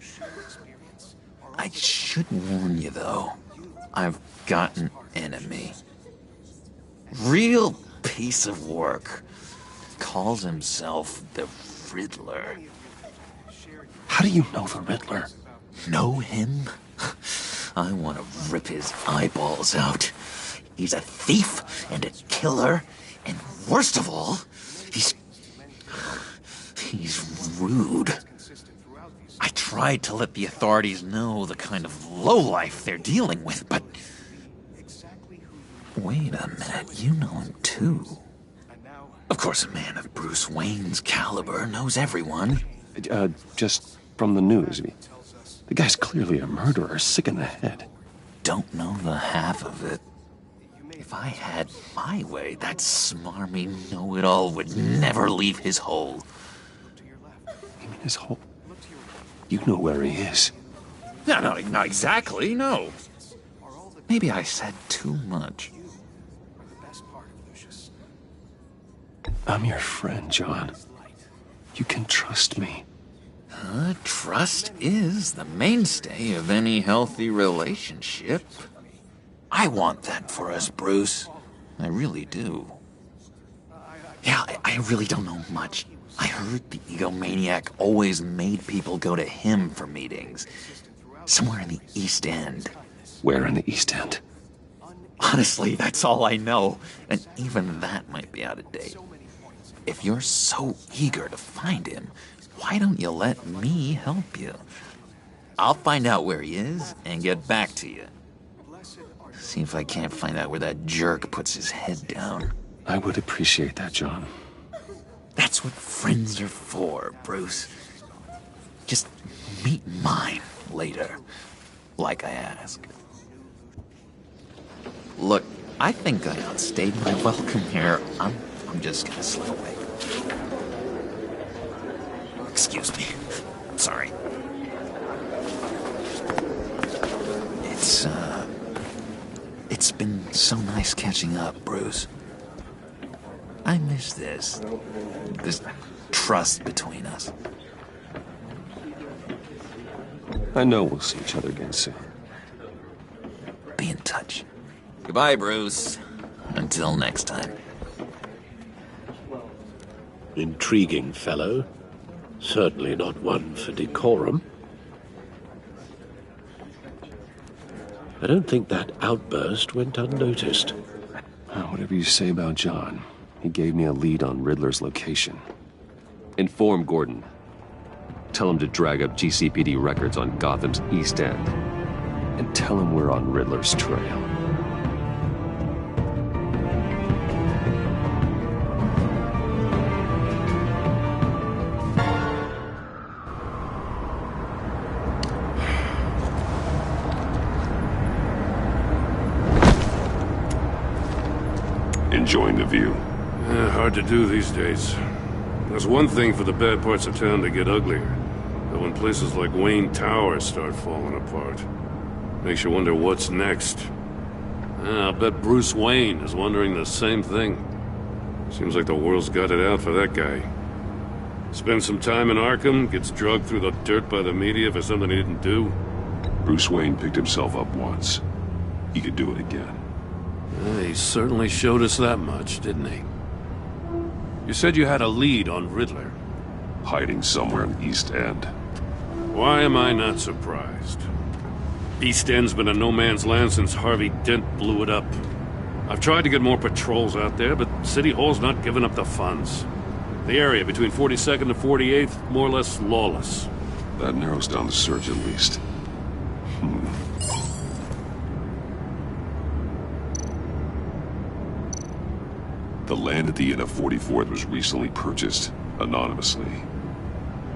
U: I should warn you, though. I've got an enemy. Real piece of work. Calls himself the Riddler.
A: How do you know the Riddler?
U: Know him? I want to rip his eyeballs out. He's a thief and a killer, and worst of all, he's rude. I tried to let the authorities know the kind of lowlife they're dealing with, but... Wait a minute, you know him too. Of course, a man of Bruce Wayne's caliber knows everyone.
A: Just from the news. The guy's clearly a murderer, sick in the head.
U: Don't know the half of it. If I had my way, that smarmy know-it-all would never leave his hole.
A: You mean his hole? You know where he is.
U: No, not exactly, no. Maybe I said too much.
A: I'm your friend, John. You can trust me.
U: Trust is the mainstay of any healthy relationship. I want that for us, Bruce. I really do. Yeah, I really don't know much. I heard the egomaniac always made people go to him for meetings. Somewhere in the East End.
A: Where in the East End?
U: Honestly, that's all I know, and even that might be out of date. If you're so eager to find him, why don't you let me help you? I'll find out where he is and get back to you. See if I can't find out where that jerk puts his head down.
A: I would appreciate that, John.
U: That's what friends are for, Bruce. Just meet mine later, like I asked. Look, I think I outstayed my welcome here. I'm just gonna slip away. Excuse me. Sorry. It's been so nice catching up, Bruce. I miss this trust between us.
A: I know we'll see each other again soon.
U: Be in touch. Goodbye, Bruce. Until next time.
O: Intriguing fellow. Certainly not one for decorum. I don't think that outburst went unnoticed.
A: Whatever you say about John, he gave me a lead on Riddler's location. Inform Gordon. Tell him to drag up GCPD records on Gotham's East End. And tell him we're on Riddler's trail.
H: Enjoying the view.
K: Hard to do these days. There's one thing for the bad parts of town to get uglier. But when places like Wayne Tower start falling apart, makes you wonder what's next. I'll bet Bruce Wayne is wondering the same thing. Seems like the world's got it out for that guy. Spends some time in Arkham, gets drugged through the dirt by the media for something he didn't do.
H: Bruce Wayne picked himself up once. He could do it again.
K: He certainly showed us that much, didn't he? You said you had a lead on Riddler.
H: Hiding somewhere in East End.
K: Why am I not surprised? East End's been a no-man's land since Harvey Dent blew it up. I've tried to get more patrols out there, but City Hall's not giving up the funds. The area between 42nd and 48th, more or less lawless.
H: That narrows down the search at least. The land at the end of 44th was recently purchased, anonymously.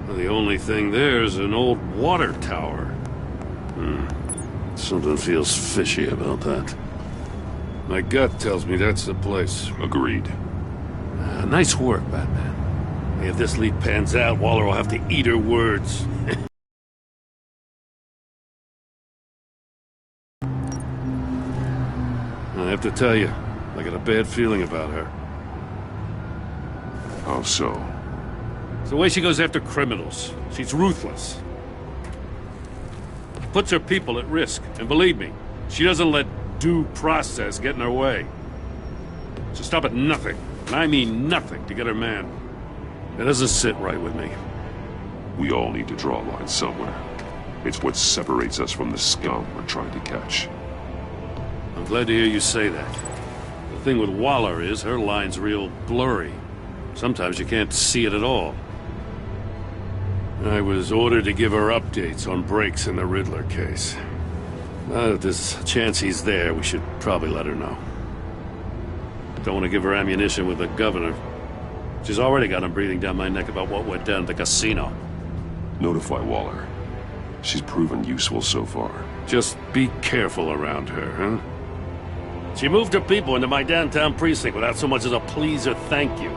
K: The only thing there is an old water tower. Something feels fishy about that. My gut tells me that's the place.
H: Agreed.
K: Nice work, Batman. If this lead pans out, Waller will have to eat her words. I have to tell you, I got a bad feeling about her.
H: How so?
K: It's the way she goes after criminals. She's ruthless. Puts her people at risk. And believe me, she doesn't let due process get in her way. She'll stop at nothing, and I mean nothing, to get her man. It doesn't sit right with me.
H: We all need to draw a line somewhere. It's what separates us from the scum we're trying to catch.
K: I'm glad to hear you say that. The thing with Waller is her line's real blurry. Sometimes you can't see it at all. I was ordered to give her updates on breaks in the Riddler case. If there's a chance he's there, we should probably let her know. Don't want to give her ammunition with the governor. She's already got him breathing down my neck about what went down at the casino.
H: Notify Waller. She's proven useful so far.
K: Just be careful around her, huh? She moved her people into my downtown precinct without so much as a please or thank you.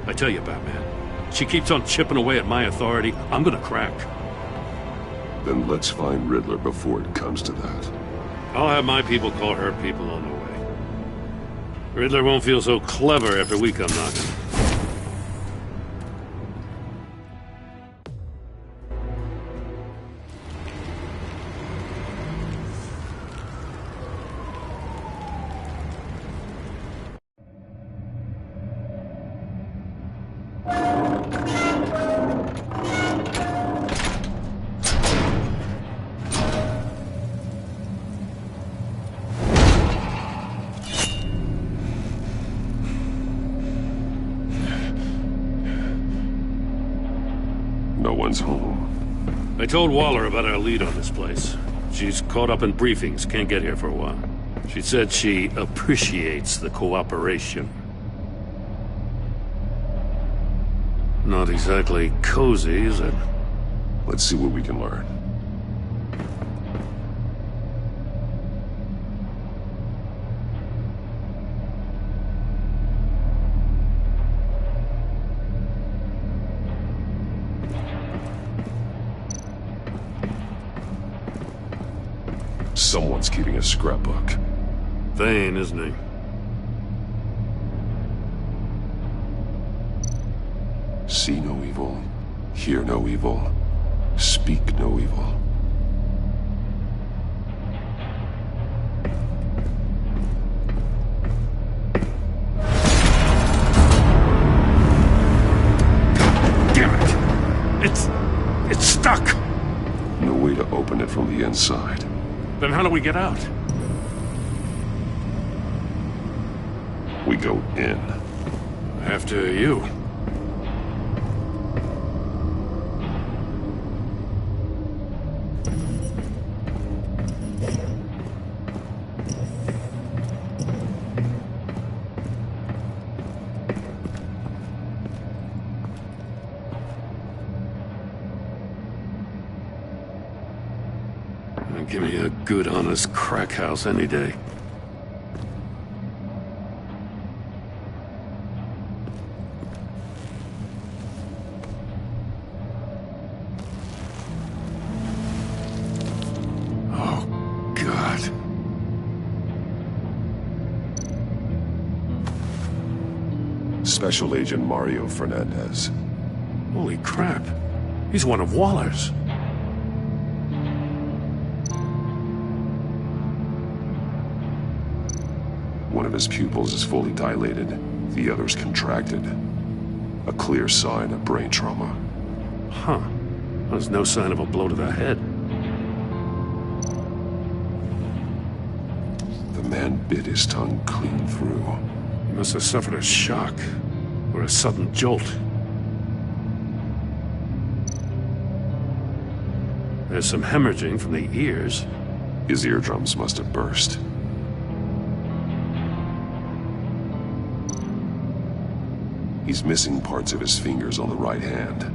K: I tell you, Batman, she keeps on chipping away at my authority, I'm gonna crack.
H: Then let's find Riddler before it comes to that.
K: I'll have my people call her people on the way. Riddler won't feel so clever after we come knocking.
H: No one's home.
K: I told Waller about our lead on this place. She's caught up in briefings, can't get here for a while. She said she appreciates the cooperation. Not exactly cozy, is it?
H: Let's see what we can learn. Someone's keeping a scrapbook.
K: Vane, isn't he?
H: See no evil, hear no evil, speak no evil.
K: Damn it! It's stuck!
H: No way to open it from the inside.
K: Then how do we get out?
H: We go in.
K: After you. Give me a good, honest crack house any day. Oh, God.
H: Special Agent Mario Fernandez.
K: Holy crap. He's one of Waller's.
H: One of his pupils is fully dilated, the other's contracted. A clear sign of brain trauma.
K: Huh. There's no sign of a blow to the head.
H: The man bit his tongue clean through.
K: He must have suffered a shock, or a sudden jolt. There's some hemorrhaging from the ears.
H: His eardrums must have burst. He's missing parts of his fingers on the right hand.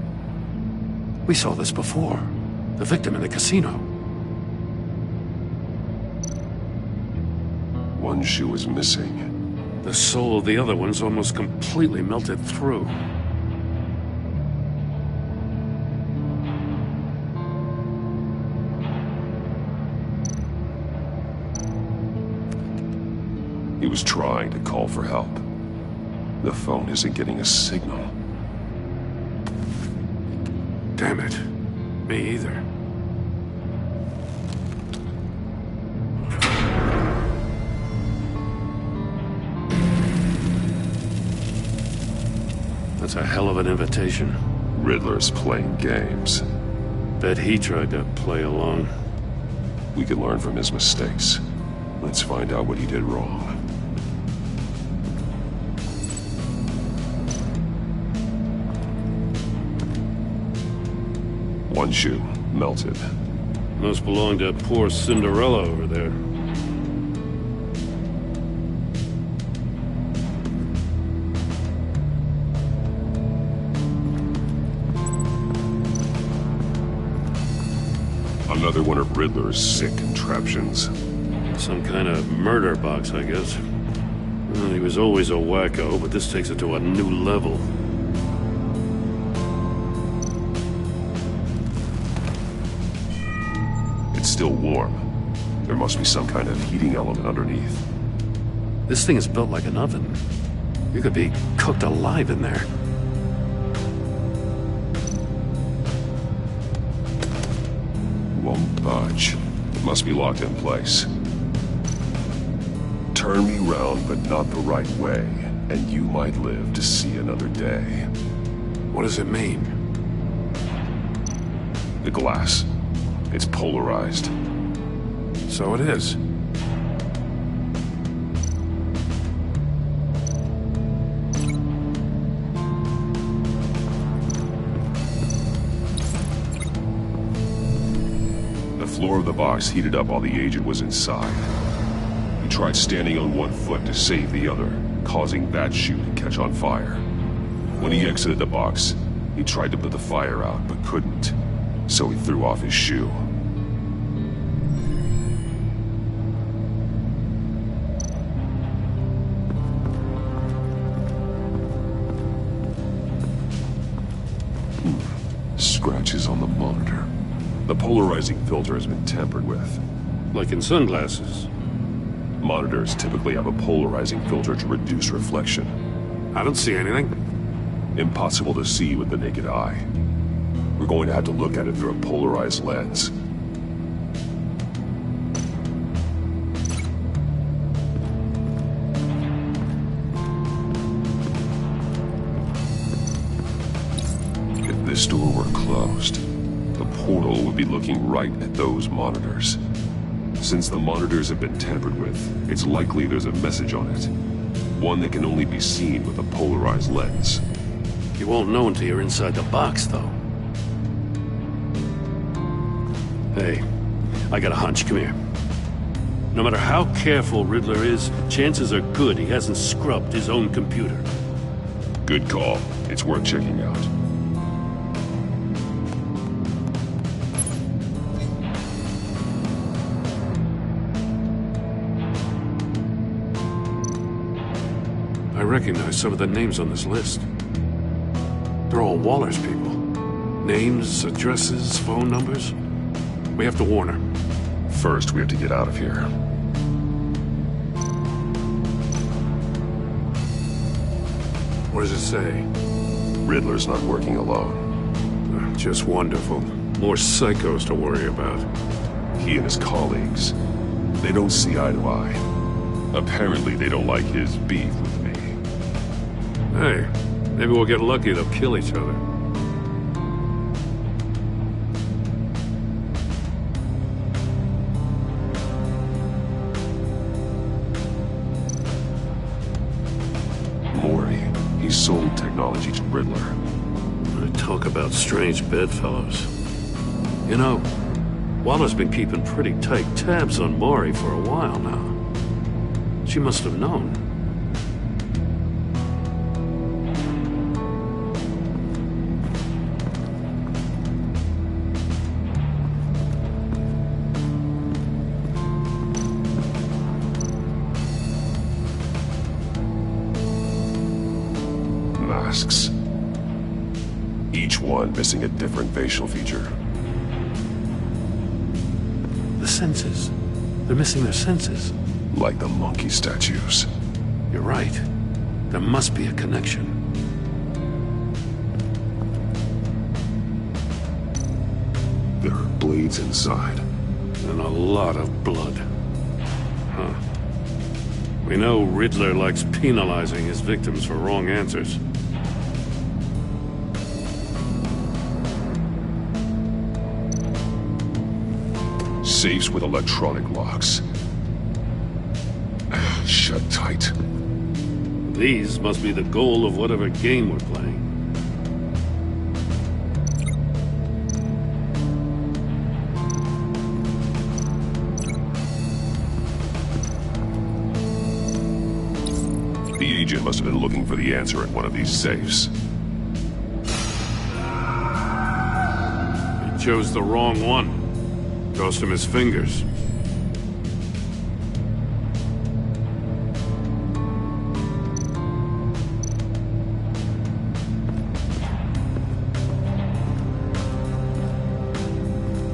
K: We saw this before. The victim in the casino.
H: One shoe is missing.
K: The sole of the other one's almost completely melted through.
H: He was trying to call for help. The phone isn't getting a signal.
K: Damn it. Me either. That's a hell of an invitation.
H: Riddler's playing games.
K: Bet he tried to play along.
H: We can learn from his mistakes. Let's find out what he did wrong. One shoe, melted.
K: Must belong to poor Cinderella over there.
H: Another one of Riddler's sick contraptions.
K: Some kind of murder box, I guess. Well, he was always a wacko, but this takes it to a new level.
H: It's still warm. There must be some kind of heating element underneath.
K: This thing is built like an oven. You could be cooked alive in there.
H: Won't budge. It must be locked in place. Turn me round, but not the right way, and you might live to see another day.
K: What does it mean?
H: The glass. It's polarized.
K: So it is.
H: floor of the box heated up while the agent was inside. He tried standing on one foot to save the other, causing that shoe to catch on fire. When he exited the box, he tried to put the fire out, but couldn't, so he threw off his shoe. Scratches on the monitor. The polarizing filter has been tampered with.
K: Like in sunglasses.
H: Monitors typically have a polarizing filter to reduce reflection.
K: I don't see anything.
H: Impossible to see with the naked eye. We're going to have to look at it through a polarized lens. If this door were closed, the portal would be looking right at those monitors. Since the monitors have been tampered with, it's likely there's a message on it. One that can only be seen with a polarized lens.
K: You won't know until you're inside the box, though. Hey, I got a hunch. Come here. No matter how careful Riddler is, chances are good he hasn't scrubbed his own computer.
H: Good call. It's worth checking out.
K: I recognize some of the names on this list. They're all Waller's people. Names, addresses, phone numbers. We have to warn her.
H: First, we have to get out of here.
K: What does it say?
H: Riddler's not working alone.
K: Just wonderful. More psychos to worry about.
H: He and his colleagues, they don't see eye to eye. Apparently, they don't like his beef with me.
K: Hey, maybe we'll get lucky. They'll kill each other.
H: Mori, he sold technology to Riddler.
K: Talk about strange bedfellows. You know, Waller's been keeping pretty tight tabs on Mori for a while now. She must have known.
H: Masks. Each one missing a different facial feature.
K: The senses. They're missing their senses.
H: Like the monkey statues.
K: You're right. There must be a connection.
H: There are blades inside.
K: And a lot of blood. Huh. We know Riddler likes penalizing his victims for wrong answers.
H: Safes with electronic locks. Shut tight.
K: These must be the goal of whatever game we're playing.
H: The agent must have been looking for the answer in one of these safes.
K: He chose the wrong one. Cost him his fingers.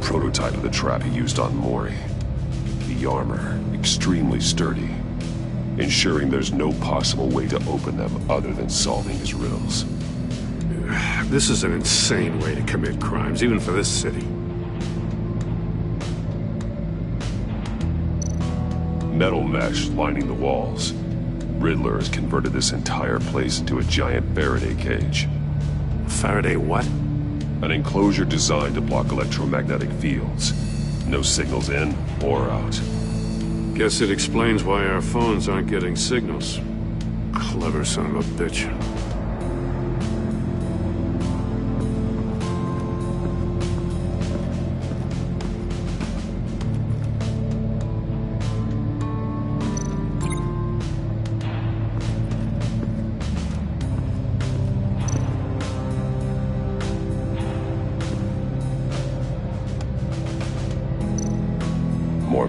H: Prototype of the trap he used on Mori. The armor, extremely sturdy, ensuring there's no possible way to open them other than solving his riddles.
K: This is an insane way to commit crimes, even for this city.
H: Metal mesh lining the walls. Riddler has converted this entire place into a giant Faraday cage.
K: Faraday what?
H: An enclosure designed to block electromagnetic fields. No signals in or out.
K: Guess it explains why our phones aren't getting signals. Clever son of a bitch.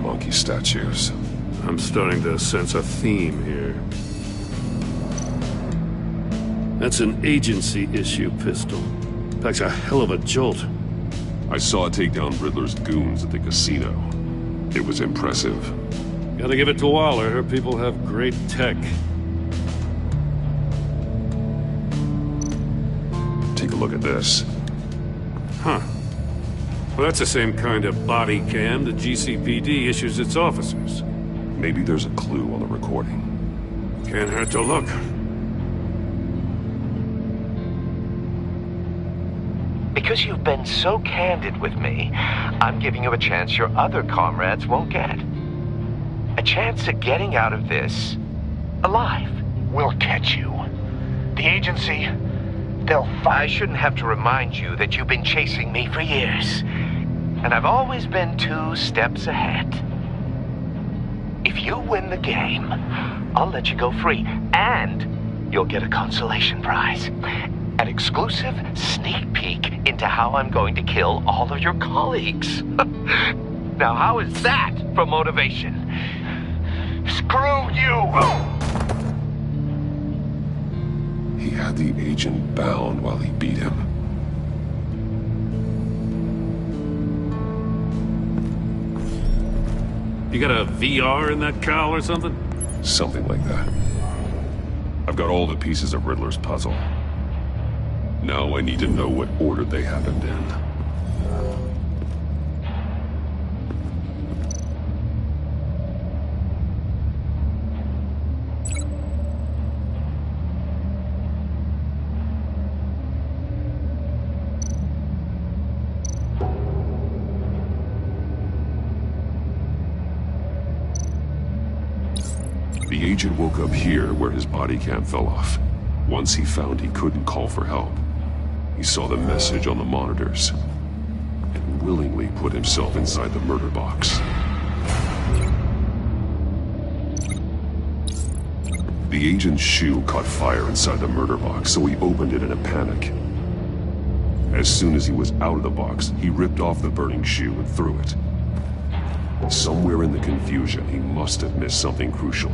H: monkey statues.
K: I'm starting to sense a theme here. That's an agency issue pistol. Packs a hell of a jolt.
H: I saw it take down Riddler's goons at the casino. It was impressive.
K: Gotta give it to Waller. Her people have great tech.
H: Take a look at this.
K: Huh. Well, that's the same kind of body cam the GCPD issues its officers.
H: Maybe there's a clue on the recording.
K: Can't hurt to look.
I: Because you've been so candid with me, I'm giving you a chance your other comrades won't get. A chance at getting out of this alive.
B: We'll catch you. The agency, they'll find...
I: I shouldn't have to remind you that you've been chasing me for years. And I've always been 2 steps ahead. If you win the game, I'll let you go free. And you'll get a consolation prize. An exclusive sneak peek into how I'm going to kill all of your colleagues. Now, how is that for motivation?
B: Screw you!
H: He had the agent bound while he beat him.
K: You got a VR in that cowl or something?
H: Something like that. I've got all the pieces of Riddler's puzzle. Now I need to know what order they happened in. The agent woke up here where his body cam fell off. Once he found he couldn't call for help, he saw the message on the monitors and willingly put himself inside the murder box. The agent's shoe caught fire inside the murder box, so he opened it in a panic. As soon as he was out of the box, he ripped off the burning shoe and threw it. Somewhere in the confusion, he must have missed something crucial.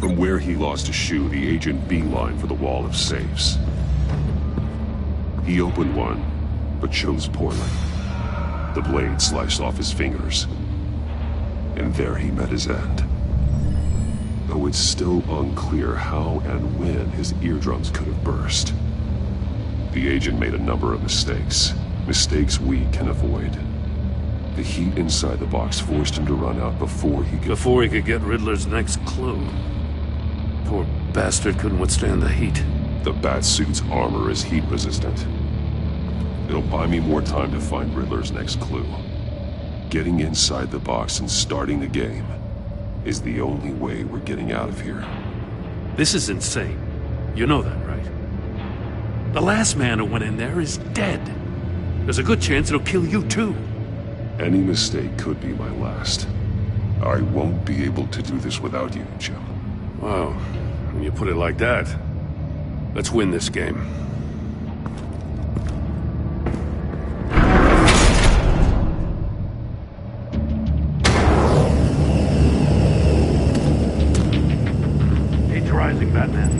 H: From where he lost a shoe, the agent beelined for the wall of safes. He opened one, but chose poorly. The blade sliced off his fingers. And there he met his end. Though it's still unclear how and when his eardrums could have burst. The agent made a number of mistakes. Mistakes we can avoid. The heat inside the box forced him to run out before he could
K: get Riddler's next clue. Poor bastard couldn't withstand the heat.
H: The Batsuit's armor is heat resistant. It'll buy me more time to find Riddler's next clue. Getting inside the box and starting the game is the only way we're getting out of here.
K: This is insane. You know that, right? The last man who went in there is dead. There's a good chance it'll kill you too.
H: Any mistake could be my last. I won't be able to do this without you, Jim.
K: Wow, when you put it like that, let's win this game. Age rising, Batman.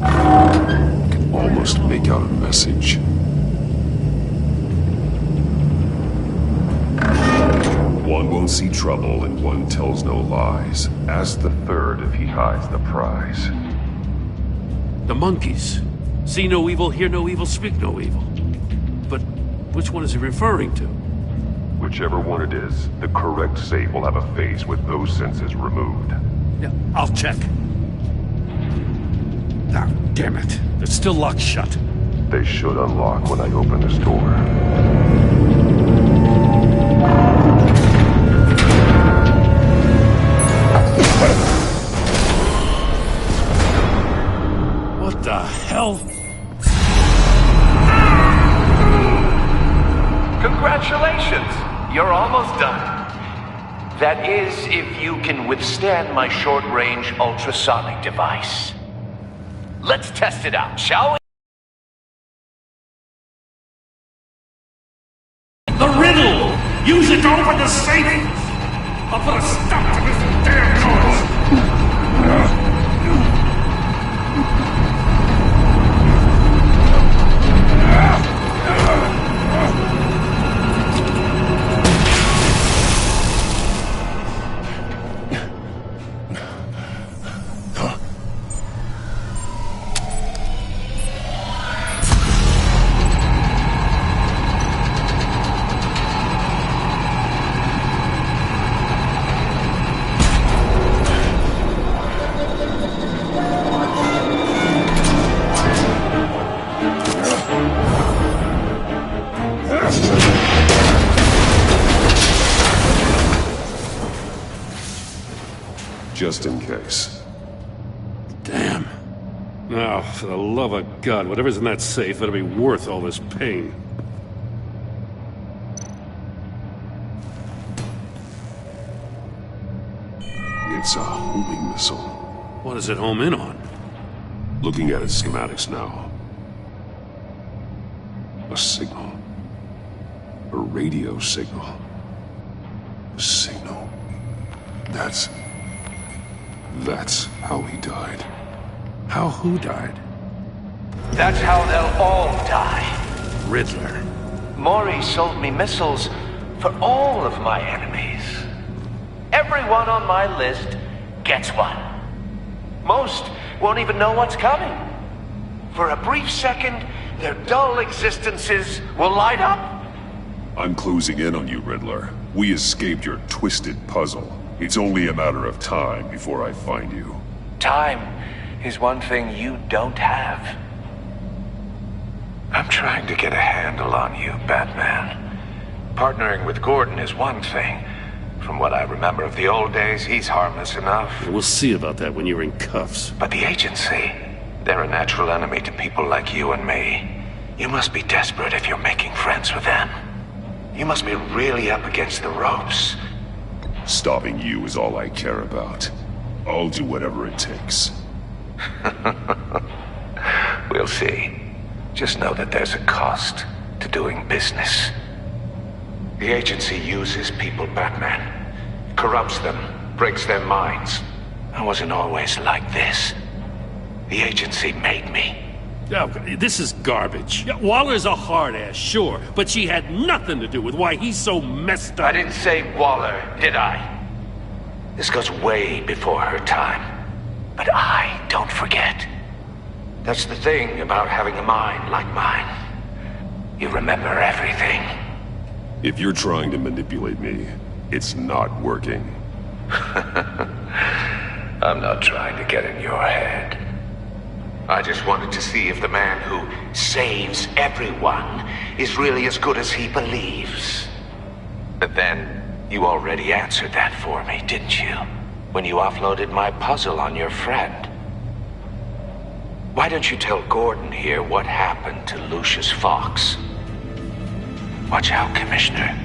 H: I can almost make out a message. One won't see trouble and one tells no lies. Ask the third if he hides the prize.
K: The monkeys. See no evil, hear no evil, speak no evil. But which one is he referring to?
H: Whichever one it is, the correct safe will have a face with those senses removed.
K: Yeah, I'll check. Ah, damn it. They're still locked shut.
H: They should unlock when I open this door.
K: What the hell?
I: Congratulations! You're almost done. That is, if you can withstand my short-range ultrasonic device. Let's test it out, shall we?
J: The riddle! Use it to open the safe! I'll put a stop to this damn cause!
H: Just in case.
K: Damn. Now, for the love of God, whatever's in that safe better be worth all this pain.
H: It's a homing missile.
K: What does it home in on?
H: Looking at its schematics now. A signal. A radio signal. A signal. That's how he died.
K: How who died?
I: That's how they'll all die.
K: Riddler.
I: Maury sold me missiles for all of my enemies. Everyone on my list gets one. Most won't even know what's coming. For a brief second, their dull existences will light up.
H: I'm closing in on you, Riddler. We escaped your twisted puzzle. It's only a matter of time before I find you.
I: Time is one thing you don't have. I'm trying to get a handle on you, Batman. Partnering with Gordon is one thing. From what I remember of the old days, he's harmless enough.
K: We'll see about that when you're in cuffs.
I: But the agency, they're a natural enemy to people like you and me. You must be desperate if you're making friends with them. You must be really up against the ropes.
H: Stopping you is all I care about. I'll do whatever it takes.
I: We'll see. Just know that there's a cost to doing business. The agency uses people, Batman. Corrupts them, breaks their minds. I wasn't always like this. The agency made me.
K: Oh, this is garbage. Yeah, Waller's a hard-ass, sure, but she had nothing to do with why he's so messed up.
I: I didn't say Waller, did I? This goes way before her time. But I don't forget. That's the thing about having a mind like mine. You remember everything.
H: If you're trying to manipulate me, it's not working.
I: I'm not trying to get in your head. I just wanted to see if the man who saves everyone is really as good as he believes. But then, you already answered that for me, didn't you? When you offloaded my puzzle on your friend. Why don't you tell Gordon here what happened to Lucius Fox? Watch out, Commissioner.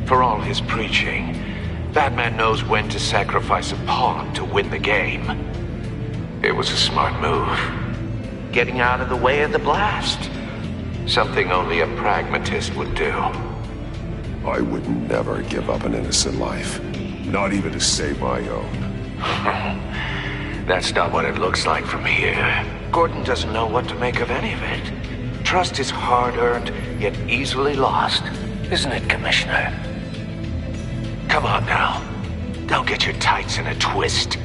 I: For all his preaching, Batman knows when to sacrifice a pawn to win the game. It was a smart move. Getting out of the way of the blast. Something only a pragmatist would do.
H: I would never give up an innocent life. Not even to save my own.
I: That's not what it looks like from here. Gordon doesn't know what to make of any of it. Trust is hard-earned, yet easily lost. Isn't it, Commissioner? Come on now. Don't get your tights in a twist.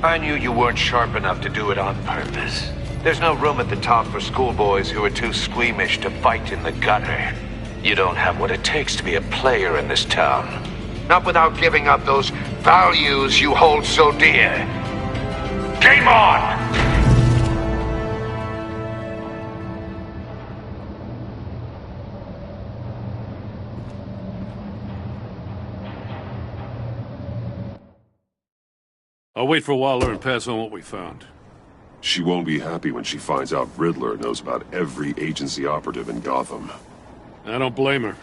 I: I knew you weren't sharp enough to do it on purpose. There's no room at the top for schoolboys who are too squeamish to fight in the gutter. You don't have what it takes to be a player in this town. Not without giving up those values you hold so dear. Game on!
K: I'll wait for Waller and pass on what we found.
H: She won't be happy when she finds out Riddler knows about every agency operative in Gotham.
K: I don't blame her.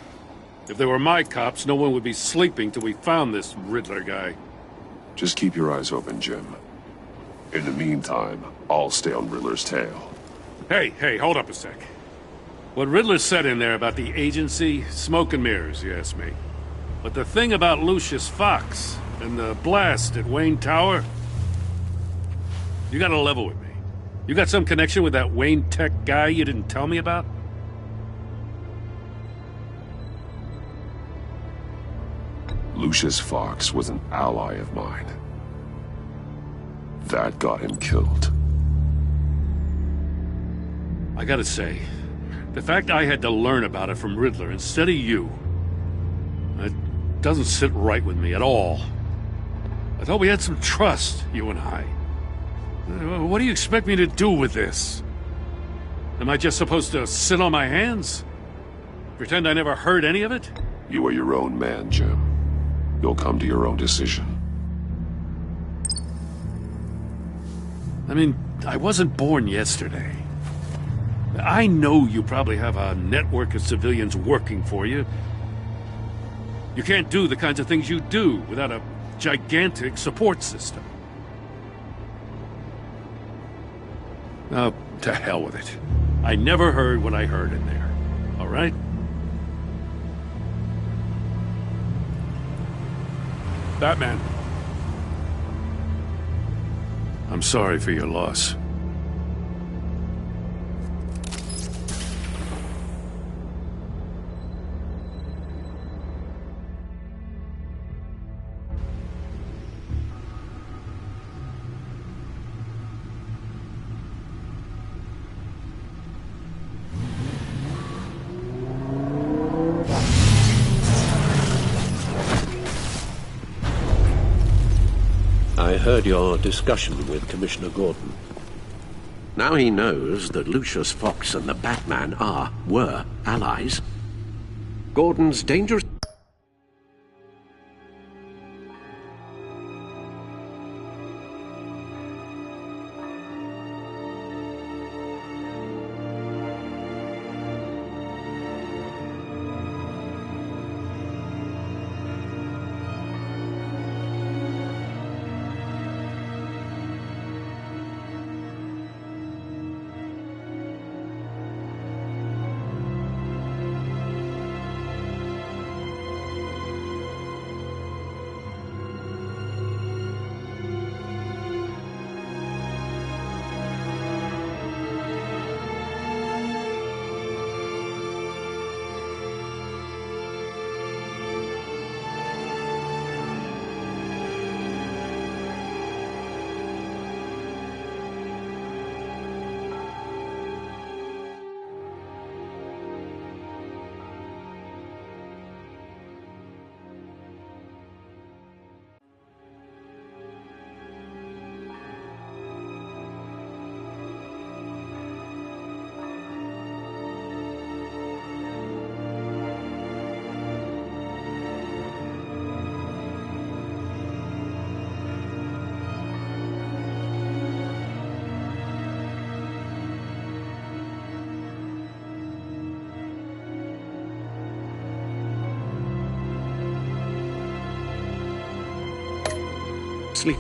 K: If they were my cops, no one would be sleeping till we found this Riddler guy.
H: Just keep your eyes open, Jim. In the meantime, I'll stay on Riddler's tail.
K: Hey, hold up a sec. What Riddler said in there about the agency, smoke and mirrors, you ask me. But the thing about Lucius Fox and the blast at Wayne Tower, you gotta level with me. You got some connection with that Wayne Tech guy you didn't tell me about?
H: Lucius Fox was an ally of mine. That got him killed.
K: I gotta say, the fact I had to learn about it from Riddler instead of you, it doesn't sit right with me at all. I thought we had some trust, you and I. What do you expect me to do with this? Am I just supposed to sit on my hands? Pretend I never heard any of it?
H: You are your own man, Jim. You'll come to your own decision.
K: I mean, I wasn't born yesterday. I know you probably have a network of civilians working for you. You can't do the kinds of things you do without a gigantic support system. Oh, to hell with it. I never heard what I heard in there. All right? Batman. I'm sorry for your loss.
O: I heard your discussion with Commissioner Gordon. Now he knows that Lucius Fox and the Batman were allies. Gordon's dangerous...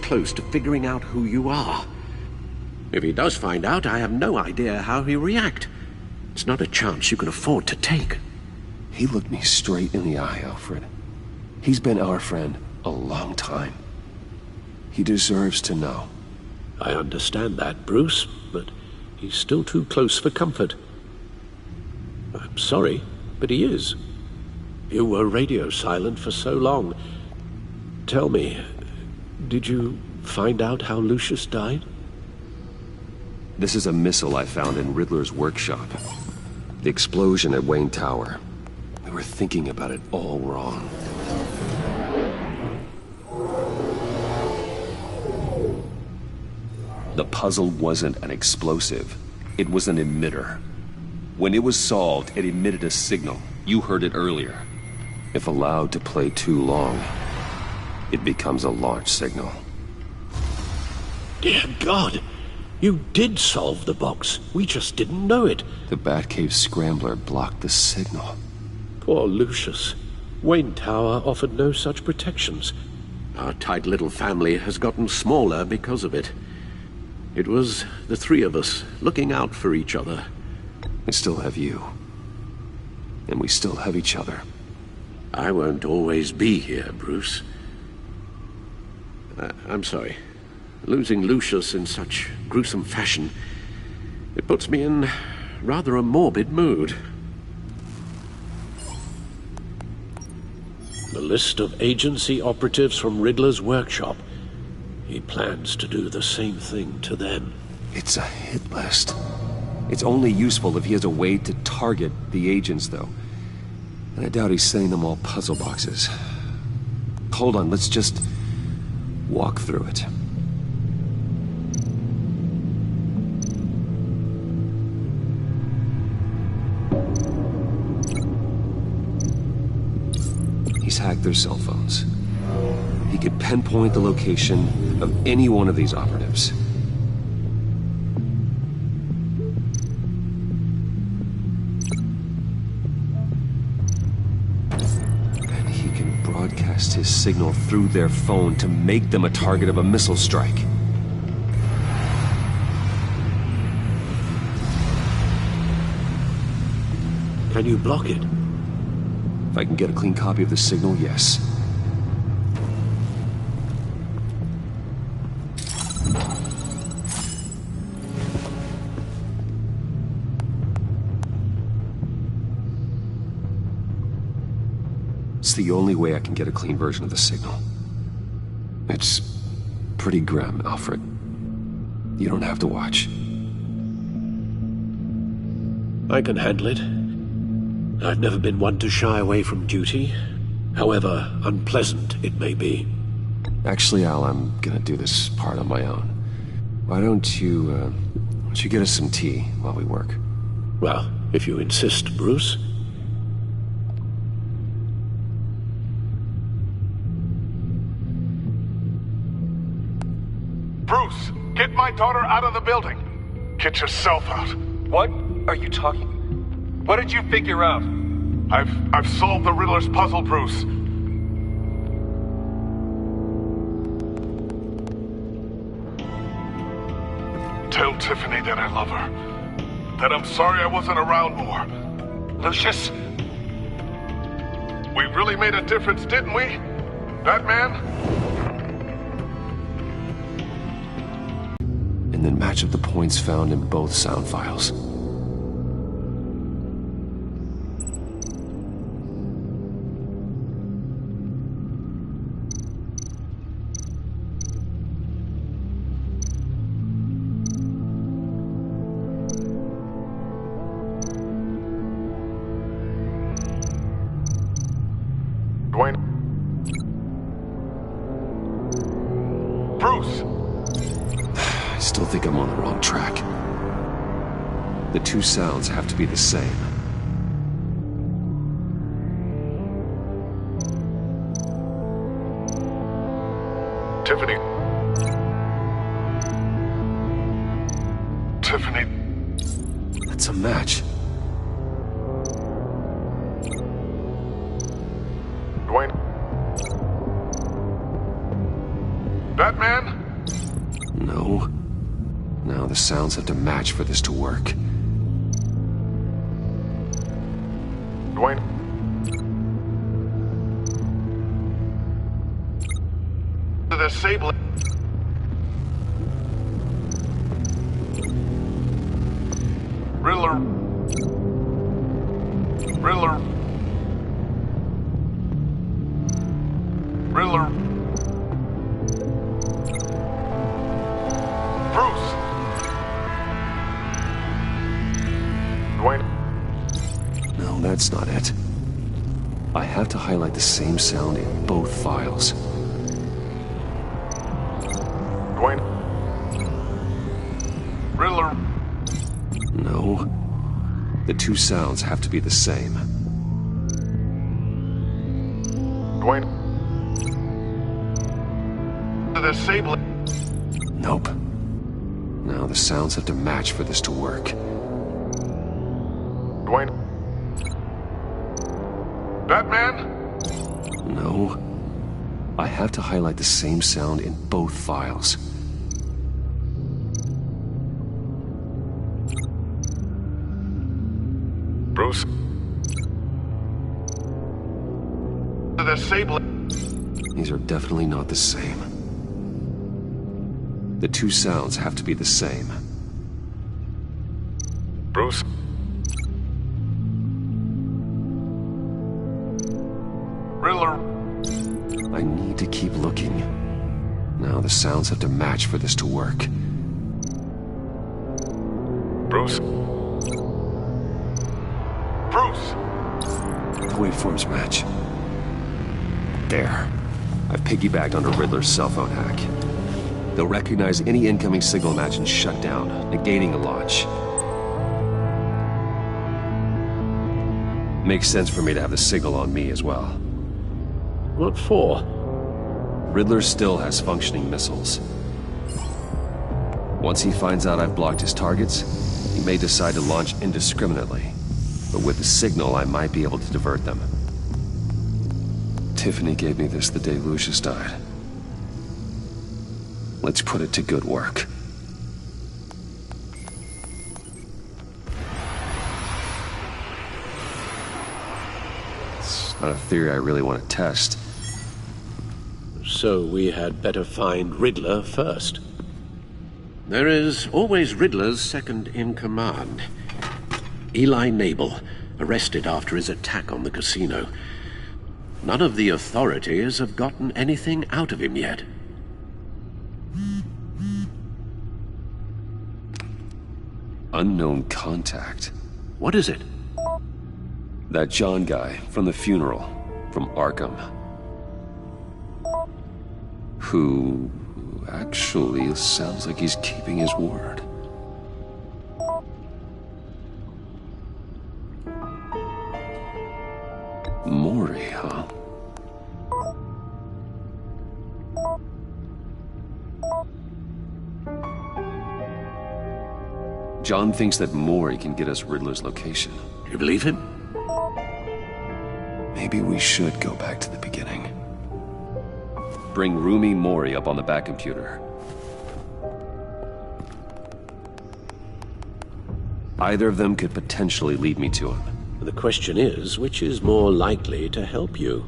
O: close to figuring out who you are. If he does find out, I have no idea how he'll react. It's not a chance you can afford to take.
A: He looked me straight in the eye, Alfred. He's been our friend a long time. He deserves to know.
O: I understand that, Bruce, but he's still too close for comfort. I'm sorry, but he is. You were radio silent for so long. Tell me, did you find out how Lucius died?
A: This is a missile I found in Riddler's workshop. The explosion at Wayne Tower. We were thinking about it all wrong. The puzzle wasn't an explosive. It was an emitter. When it was solved, it emitted a signal. You heard it earlier. If allowed to play too long, it becomes a launch signal.
O: Dear God! You did solve the box. We just didn't know it.
A: The Batcave Scrambler blocked the signal.
O: Poor Lucius. Wayne Tower offered no such protections. Our tight little family has gotten smaller because of it. It was the three of us looking out for each other.
A: We still have you. And we still have each other.
O: I won't always be here, Bruce. I'm sorry. Losing Lucius in such gruesome fashion, it puts me in rather a morbid mood. The list of agency operatives from Riddler's workshop. He plans to do the same thing to them.
A: It's a hit list. It's only useful if he has a way to target the agents, though. And I doubt he's sending them all puzzle boxes. Hold on, let's just walk through it. He's hacked their cell phones. He could pinpoint the location of any one of these operatives. And he can broadcast his signal through their phone to make them a target of a missile strike.
O: Can you block it?
A: If I can get a clean copy of the signal, yes. It's the only way I can get a clean version of the signal. It's pretty grim, Alfred. You don't have to watch.
O: I can handle it. I've never been one to shy away from duty, however unpleasant it may be.
A: Actually, Al, I'm gonna do this part on my own. Why don't you get us some tea while we work?
O: Well, if you insist, Bruce.
F: Bruce, get my daughter out of the building. Get yourself out.
C: What are you talking? What did you figure out?
F: I've solved the Riddler's puzzle, Bruce. Tell Tiffany that I love her. That I'm sorry I wasn't around more.
C: Lucius?
F: We really made a difference, didn't we? Batman?
A: And then match up the points found in both sound files.
F: Bruce!
A: I still think I'm on the wrong track. The two sounds have to be the same.
F: Tiffany. Tiffany.
A: That's a match.
F: Dwayne. Batman?
A: No. Now the sounds have to match for this to work.
F: Dwayne. The disable. Riddler. Riddler. Riddler. Bruce. Dwayne.
A: No, that's not it. I have to highlight the same sound in both files.
F: Dwayne. Riddler.
A: No. The two sounds have to be the same.
F: Dwayne. The disable.
A: Nope. Now the sounds have to match for this to work.
F: Dwayne. Batman?
A: No. I have to highlight the same sound in both files.
P: Bruce? The Sable...
A: These are definitely not the same. The two sounds have to be the same.
P: Bruce? Riddler...
A: I need to keep looking. Now the sounds have to match for this to work.
P: Bruce? Bruce!
A: The waveforms match. There. I've piggybacked onto Riddler's cell phone hack. They'll recognize any incoming signal match and shut down, negating the launch. Makes sense for me to have the signal on me as well.
O: What for?
A: Riddler still has functioning missiles. Once he finds out I've blocked his targets, he may decide to launch indiscriminately. But with the signal, I might be able to divert them. Tiffany gave me this the day Lucius died. Let's put it to good work. It's not a theory I really want to test.
O: So we had better find Riddler first. There is always Riddler's second-in-command. Eli Nabel, arrested after his attack on the casino. None of the authorities have gotten anything out of him yet.
A: Unknown contact.
O: What is it?
A: That John guy from the funeral, from Arkham. Who actually sounds like he's keeping his word. Mori, huh? John thinks that Mori can get us Riddler's location.
O: You believe him?
A: Maybe we should go back to the beginning. Bring Rumi Mori up on the back computer. Either of them could potentially lead me to him.
O: The question is, which is more likely to help you?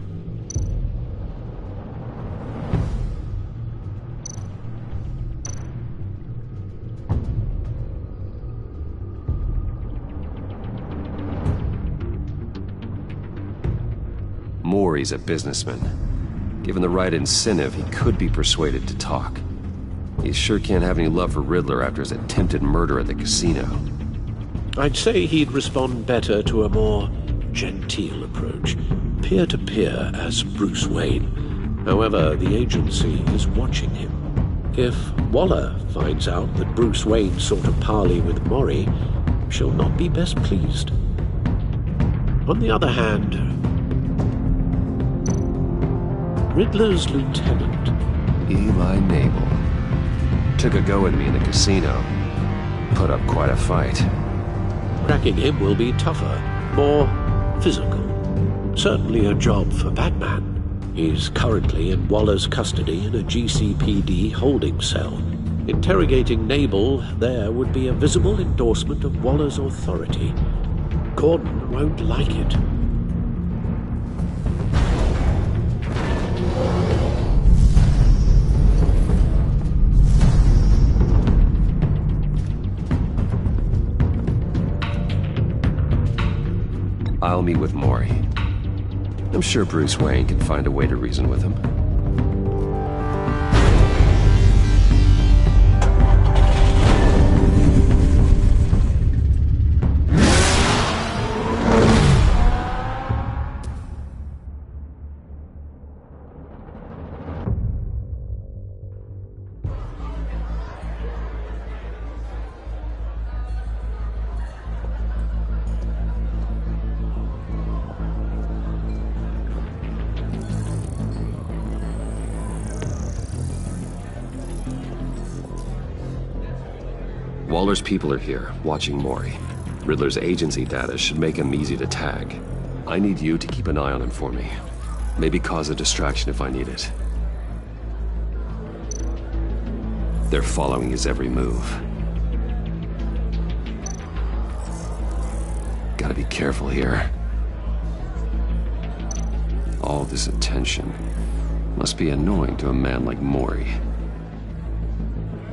A: Mori's a businessman. Given the right incentive, he could be persuaded to talk. He sure can't have any love for Riddler after his attempted murder at the casino.
O: I'd say he'd respond better to a more genteel approach, peer-to-peer as Bruce Wayne. However, the agency is watching him. If Waller finds out that Bruce Wayne sought a parley with Mori, she'll not be best pleased. On the other hand, Riddler's lieutenant,
A: Eli Nabel, took a go at me in the casino. Put up quite a fight.
O: Cracking him will be tougher, more physical. Certainly a job for Batman. He's currently in Waller's custody in a GCPD holding cell. Interrogating Nabel there would be a visible endorsement of Waller's authority. Gordon won't like it.
A: I'll meet with Mori. I'm sure Bruce Wayne can find a way to reason with him. Waller's people are here, watching Mori. Riddler's agency data should make him easy to tag. I need you to keep an eye on him for me. Maybe cause a distraction if I need it. They're following his every move. Gotta be careful here. All this attention must be annoying to a man like Mori.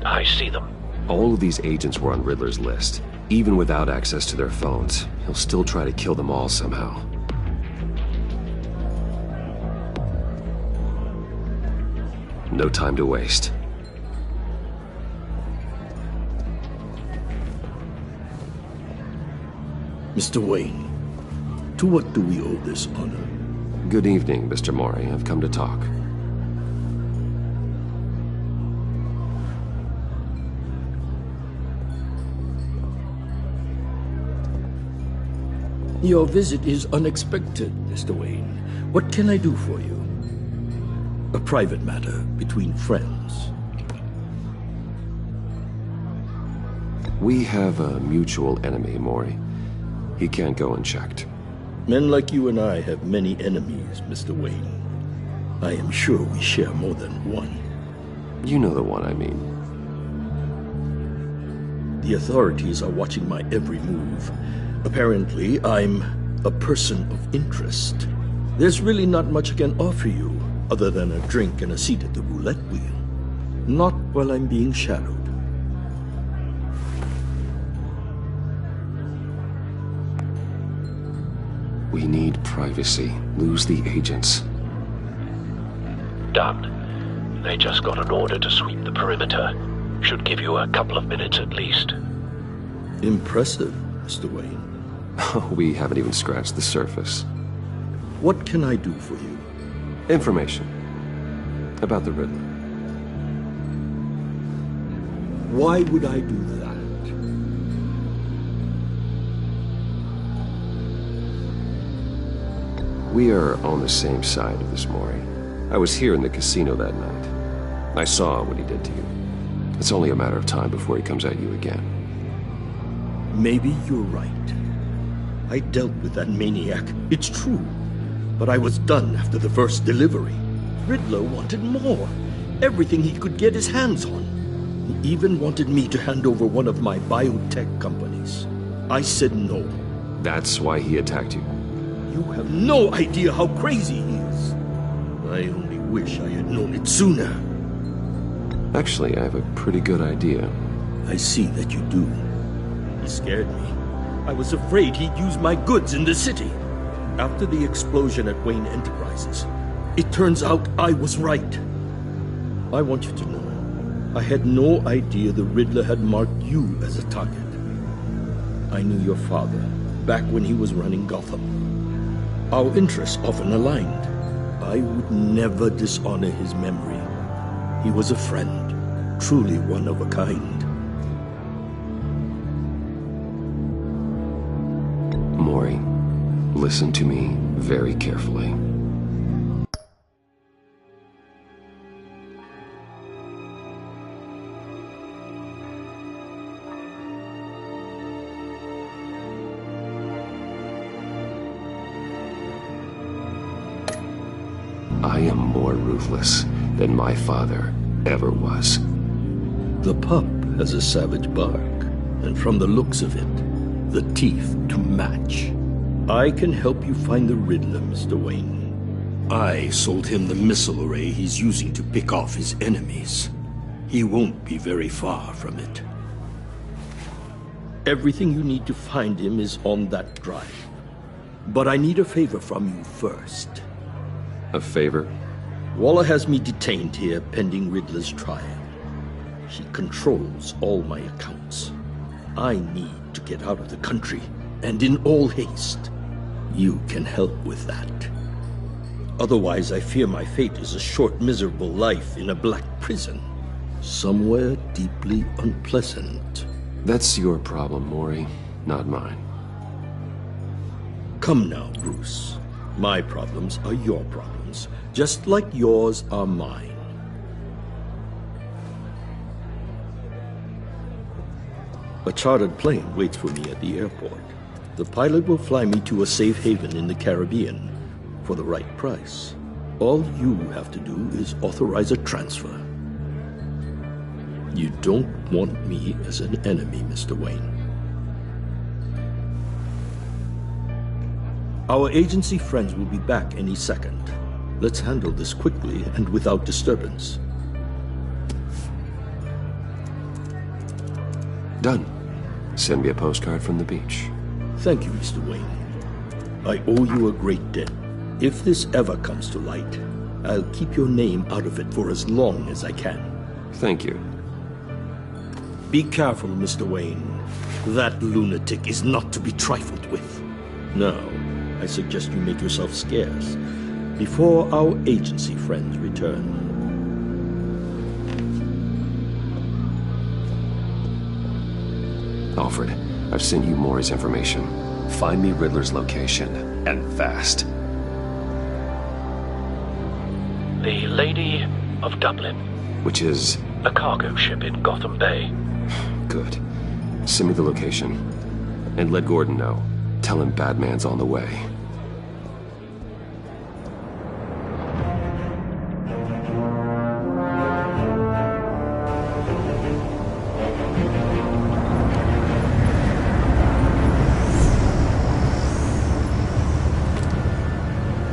D: I see them.
A: All of these agents were on Riddler's list. Even without access to their phones, he'll still try to kill them all somehow. No time to waste.
R: Mr. Wayne, to what do we owe this honor?
A: Good evening, Mr. Mori. I've come to talk.
R: Your visit is unexpected, Mr. Wayne. What can I do for you? A private matter between friends.
A: We have a mutual enemy, Mori. He can't go unchecked.
R: Men like you and I have many enemies, Mr. Wayne. I am sure we share more than one.
A: You know the one I mean.
R: The authorities are watching my every move. Apparently, I'm a person of interest. There's really not much I can offer you, other than a drink and a seat at the roulette wheel. Not while I'm being shadowed.
A: We need privacy. Lose the agents.
D: Done. They just got an order to sweep the perimeter. Should give you a couple of minutes at least.
R: Impressive, Mr. Wayne.
A: We haven't even scratched the surface.
R: What can I do for you?
A: Information. About the Riddler.
R: Why would I do that?
A: We are on the same side of this, Mori. I was here in the casino that night. I saw what he did to you. It's only a matter of time before he comes at you again.
R: Maybe you're right. I dealt with that maniac, it's true. But I was done after the first delivery. Riddler wanted more. Everything he could get his hands on. He even wanted me to hand over one of my biotech companies. I said no.
A: That's why he attacked you?
R: You have no idea how crazy he is. I only wish I had known it sooner.
A: Actually, I have a pretty good idea.
R: I see that you do. He scared me. I was afraid he'd use my goods in the city. After the explosion at Wayne Enterprises, it turns out I was right. I want you to know, I had no idea the Riddler had marked you as a target. I knew your father back when he was running Gotham. Our interests often aligned. I would never dishonor his memory. He was a friend, truly one of a kind.
A: Mori, listen to me very carefully. I am more ruthless than my father ever was.
R: The pup has a savage bark, and from the looks of it, the teeth to match. I can help you find the Riddler, Mr. Wayne. I sold him the missile array he's using to pick off his enemies. He won't be very far from it. Everything you need to find him is on that drive. But I need a favor from you first.
A: A favor?
R: Waller has me detained here pending Riddler's trial. She controls all my accounts. I need to get out of the country, and in all haste. You can help with that. Otherwise, I fear my fate is a short, miserable life in a black prison. Somewhere deeply unpleasant.
A: That's your problem, Mori, not mine.
R: Come now, Bruce. My problems are your problems, just like yours are mine. A chartered plane waits for me at the airport. The pilot will fly me to a safe haven in the Caribbean for the right price. All you have to do is authorize a transfer. You don't want me as an enemy, Mr. Wayne. Our agency friends will be back any second. Let's handle this quickly and without disturbance.
A: Done. Send me a postcard from the beach.
R: Thank you, Mr. Wayne. I owe you a great debt. If this ever comes to light, I'll keep your name out of it for as long as I can.
A: Thank you.
R: Be careful, Mr. Wayne. That lunatic is not to be trifled with. Now, I suggest you make yourself scarce before our agency friends return.
A: Alfred, I've sent you Maury's information. Find me Riddler's location, and fast.
D: The Lady of Dublin.
A: Which is?
D: A cargo ship in Gotham Bay.
A: Good. Send me the location. And let Gordon know. Tell him Batman's on the way.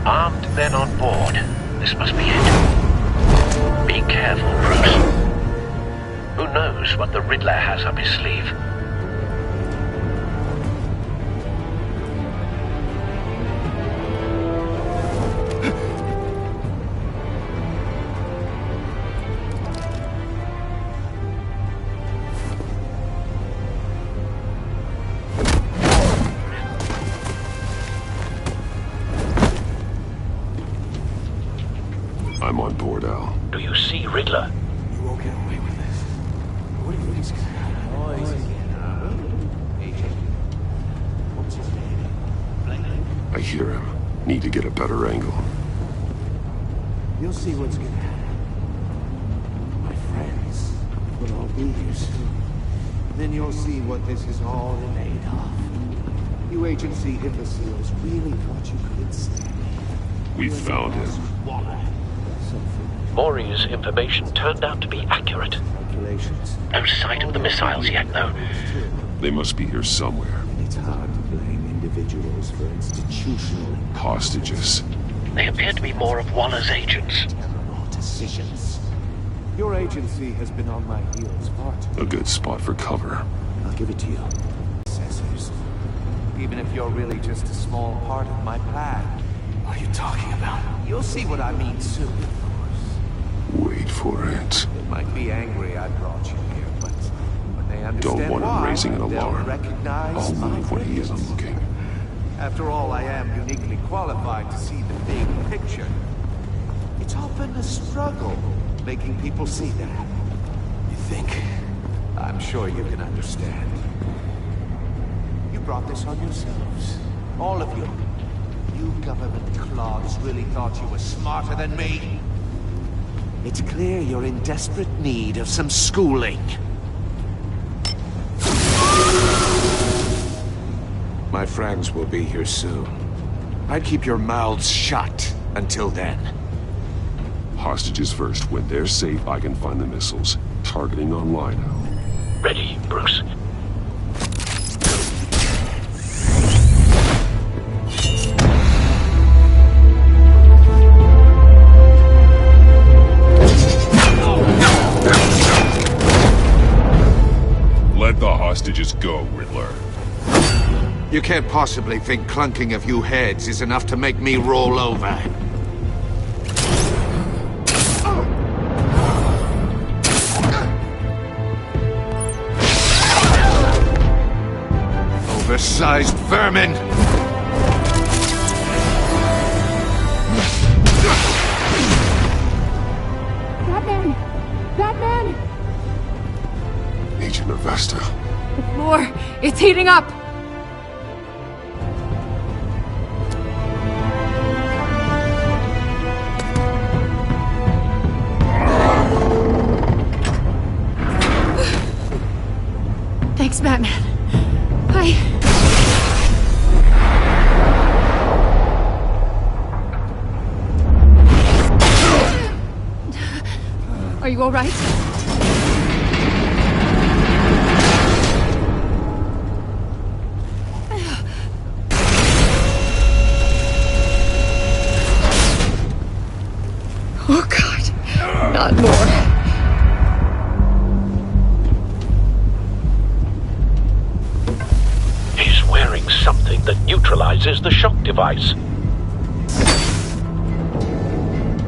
D: Armed men on board. This must be it. Be careful, Bruce. Who knows what the Riddler has up his sleeve?
A: I'm on board, Al.
D: Do you see Riddler?
S: You won't get away with this. What do you think is going to happen? What's his name?
A: I hear him. Need to get a better angle.
L: You'll see what's going to happen. My friends will all be here soon. Then you'll see what this is all made of. You agency imbeciles really thought you could stand it.
H: We found him.
D: Maury's information turned out to be accurate. No sight of the missiles yet, though.
H: They must be here somewhere.
L: It's hard to blame individuals for institutional
H: hostages.
D: They appear to be more of Waller's agents.
L: Decisions. Your agency has been on my heels far too.
H: A good spot for cover.
L: I'll give it to you. Assessors. Even if you're really just a small part of my plan.
S: What are you talking about?
L: You'll see what I mean soon.
H: Wait for it.
L: They might be angry I brought you here, but when they understand
H: Don't want him
L: why,
H: raising an alarm.
L: Recognize
H: I'll move when he isn't looking.
L: After all, I am uniquely qualified to see the big picture. It's often a struggle making people see that.
S: You think?
L: I'm sure you can understand. You brought this on yourselves. All of you. You government clods really thought you were smarter than me. It's clear you're in desperate need of some schooling.
F: My friends will be here soon. I'd keep your mouths shut until then.
H: Hostages first. When they're safe, I can find the missiles. Targeting online now.
D: Ready, Bruce.
H: Let the hostages go, Riddler.
F: You can't possibly think clunking a few heads is enough to make me roll over. Oversized vermin!
V: Batman! Batman!
H: Agent Avesta.
V: The floor, it's heating up! Thanks, Batman. Are you all right?
E: Oh, God. Not more.
D: He's wearing something that neutralizes the shock device.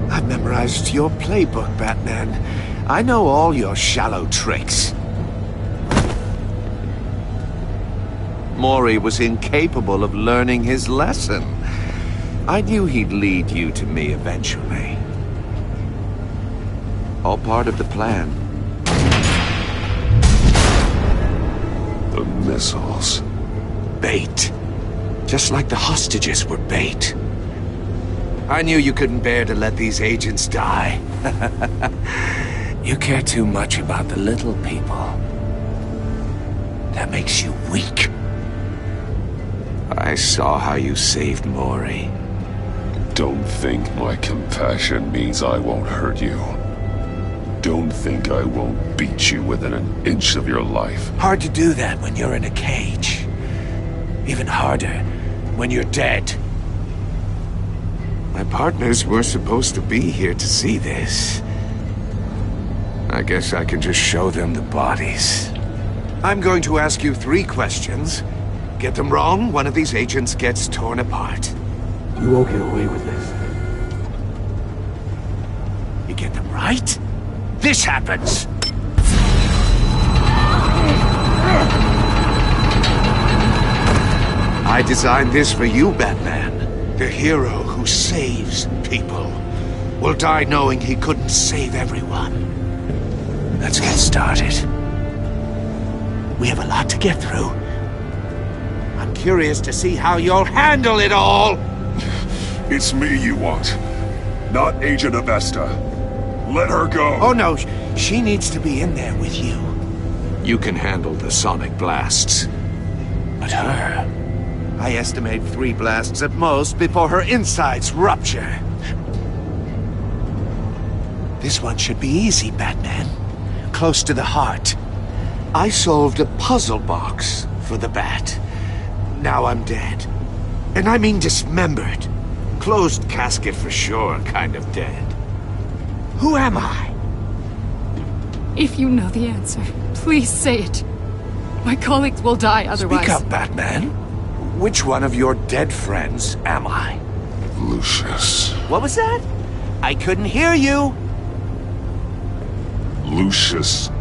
F: I've memorized your playbook, Batman. I know all your shallow tricks. Mori was incapable of learning his lesson. I knew he'd lead you to me eventually. All part of the plan.
H: The missiles.
F: Bait. Just like the hostages were bait. I knew you couldn't bear to let these agents die. You care too much about the little people. That makes you weak. I saw how you saved Mori.
H: Don't think my compassion means I won't hurt you. Don't think I won't beat you within an inch of your life.
F: Hard to do that when you're in a cage. Even harder when you're dead. My partners were supposed to be here to see this. I guess I can just show them the bodies. I'm going to ask you 3 questions. Get them wrong, one of these agents gets torn apart.
R: You won't get away with this.
F: You get them right, this happens! I designed this for you, Batman. The hero who saves people will die knowing he couldn't save everyone. Let's get started. We have a lot to get through. I'm curious to see how you'll handle it all.
H: It's me you want, not Agent Avesta. Let her go.
F: Oh no, she needs to be in there with you. You can handle the sonic blasts. But her... I estimate 3 blasts at most before her insides rupture. This one should be easy, Batman. Close to the heart. I solved a puzzle box for the Bat. Now I'm dead. And I mean dismembered. Closed casket for sure, kind of dead. Who am I?
V: If you know the answer, please say it. My colleagues will die otherwise.
F: Speak up, Batman. Which one of your dead friends am I?
H: Lucius.
F: What was that? I couldn't hear you.
H: Lucius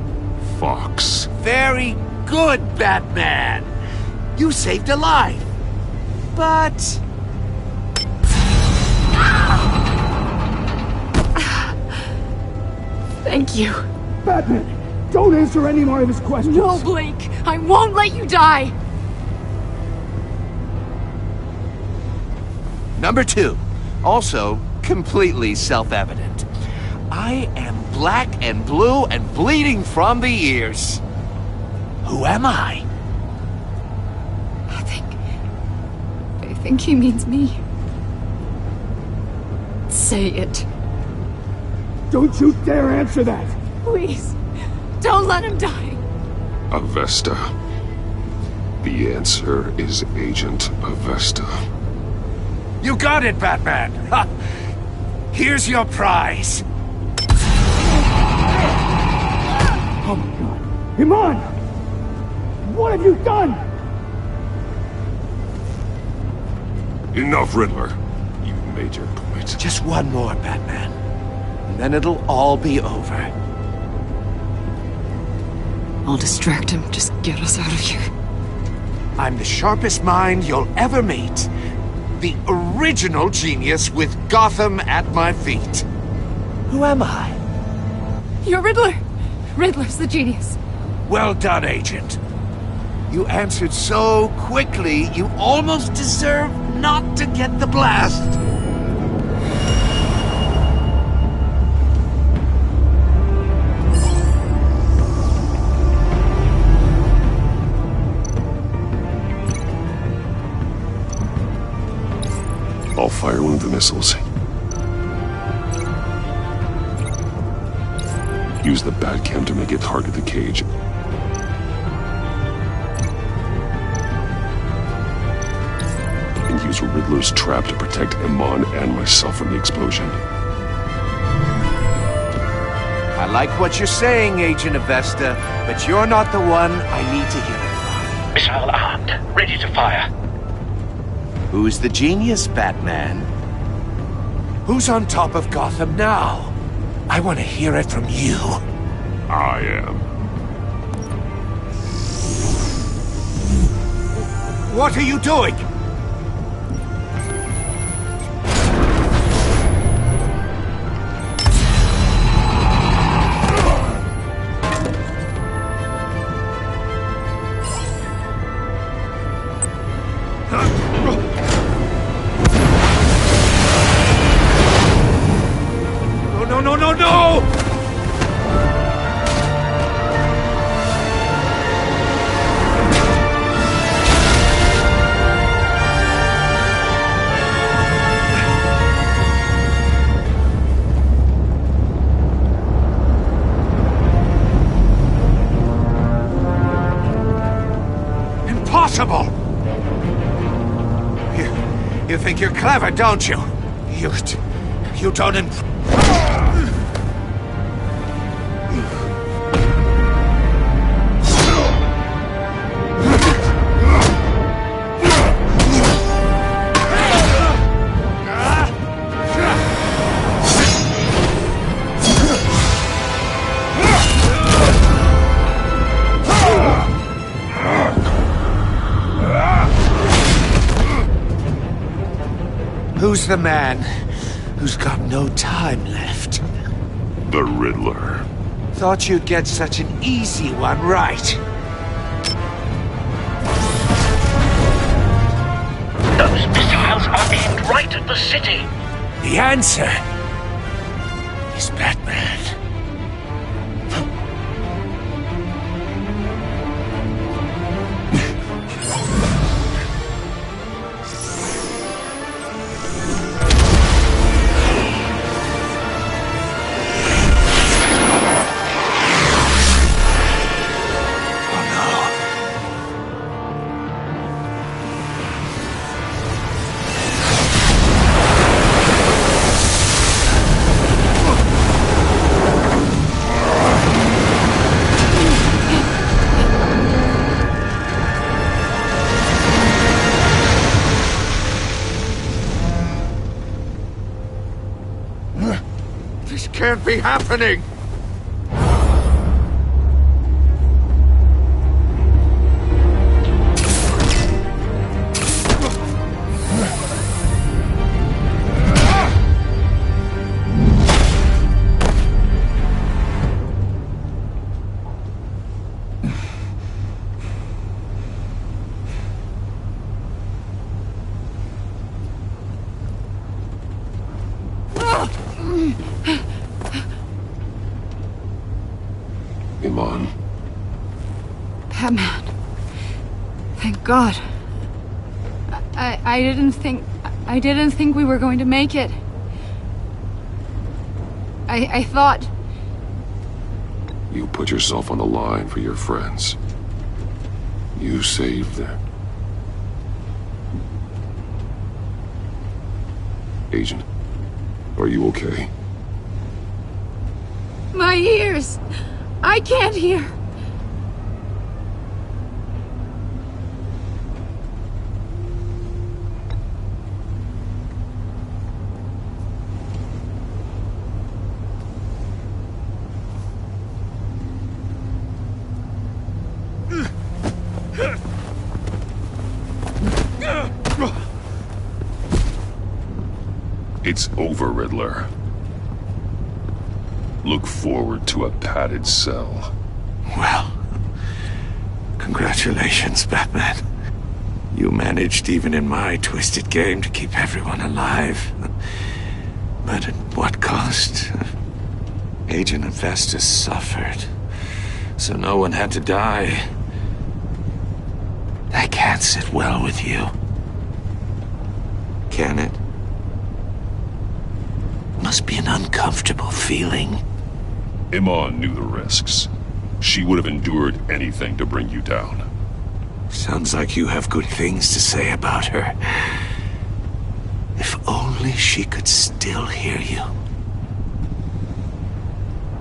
H: Fox.
F: Very good, Batman. You saved a life. But...
V: Thank you.
R: Batman, don't answer any more of his questions.
V: No, Blake. I won't let you die.
F: Number 2, also completely self-evident. I am black and blue and bleeding from the ears. Who am I?
V: I think he means me. Say it.
R: Don't you dare answer that!
V: Please, don't let him die.
H: Avesta. The answer is Agent Avesta.
F: You got it, Batman! Ha. Here's your prize!
R: Oh my god. Iman! What have you done?
H: Enough, Riddler. You've made your point.
F: Just one more, Batman. And then it'll all be over.
V: I'll distract him. Just get us out of here.
F: I'm the sharpest mind you'll ever meet. The original genius with Gotham at my feet. Who am I?
V: You're Riddler. Riddler's the genius.
F: Well done, Agent. You answered so quickly, you almost deserve not to get the blast.
H: I'll fire one of the missiles. Use the Batcam to make it target the cage. And use Riddler's trap to protect Iman and myself from the explosion.
L: I like what you're saying, Agent Avesta, but you're not the one I need to hear it from.
G: Missile armed, ready to fire.
L: Who's the genius, Batman? Who's on top of Gotham now? I want to hear it from you.
H: I am.
L: What are you doing? No! Impossible! You think you're clever, don't you? You don't Who's the man who's got no time left?
H: The Riddler.
L: Thought you'd get such an easy one right.
G: Those missiles are aimed right at the city.
L: The answer is Batman. This can't be happening!
H: Iman.
V: Batman. Thank God. I didn't think we were going to make it. I thought...
H: You put yourself on the line for your friends. You saved them. Agent, are you okay?
V: My ears! I can't hear!
H: It's over, Riddler. Look forward to a padded cell.
F: Well, congratulations, Batman. You managed, even in my twisted game, to keep everyone alive. But at what cost? Agent Avesta suffered, so no one had to die. That can't sit well with you. Can it? Must be an uncomfortable feeling.
H: Iman knew the risks. She would have endured anything to bring you down.
F: Sounds like you have good things to say about her. If only she could still hear you.